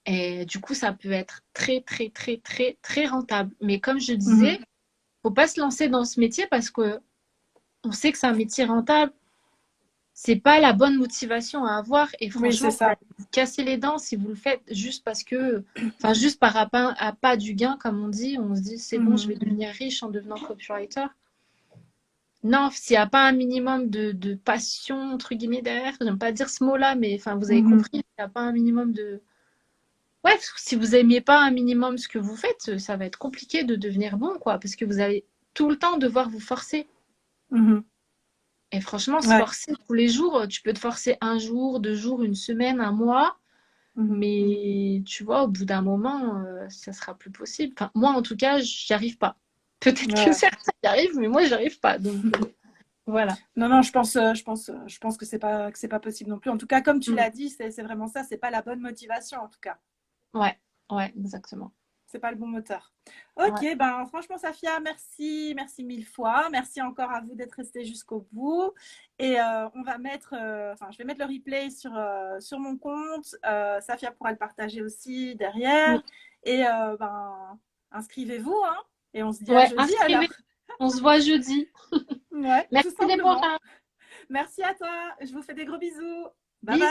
Et du coup, ça peut être très, très, très, très, très rentable. Mais comme je disais, il ne faut pas se lancer dans ce métier parce qu'on sait que c'est un métier rentable. Ce n'est pas la bonne motivation à avoir. Et franchement, vous allez vous casser les dents si vous le faites juste parce que, enfin, juste par appât du gain, comme on dit. On se dit, c'est bon, je vais devenir riche en devenant copywriter. Non, s'il n'y a pas un minimum de passion, entre guillemets, derrière, je n'aime pas dire ce mot-là, mais enfin, vous avez compris, il n'y a pas un minimum de... Ouais, si vous n'aimiez pas un minimum ce que vous faites, ça va être compliqué de devenir bon, quoi, parce que vous allez tout le temps devoir vous forcer. Et franchement, se forcer tous les jours, tu peux te forcer un jour, 2 jours, une semaine, un mois, Mais tu vois, au bout d'un moment, ça sera plus possible. Enfin, moi, en tout cas, j'y arrive pas. Peut-être que Ouais. certains y arrivent, mais moi, j'y arrive pas. Donc, voilà. Non, non, je pense que c'est pas possible non plus. En tout cas, comme tu Mm. l'as dit, c'est vraiment ça. C'est pas la bonne motivation, en tout cas. Ouais, ouais, exactement. C'est pas le bon moteur. Ouais. Ok, ben franchement, Safia, merci, merci mille fois. Merci encore à vous d'être restés jusqu'au bout. Et on va mettre, enfin, je vais mettre le replay sur mon compte. Safia pourra le partager aussi Mm. derrière. Et ben, inscrivez-vous, hein. Et on se dit à Ouais, jeudi inscrivez. alors. On se voit jeudi. Ouais, Merci, tout simplement. Déborah. Merci à toi. Je vous fais des gros bisous. Bye Bisous.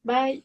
bye. Bye.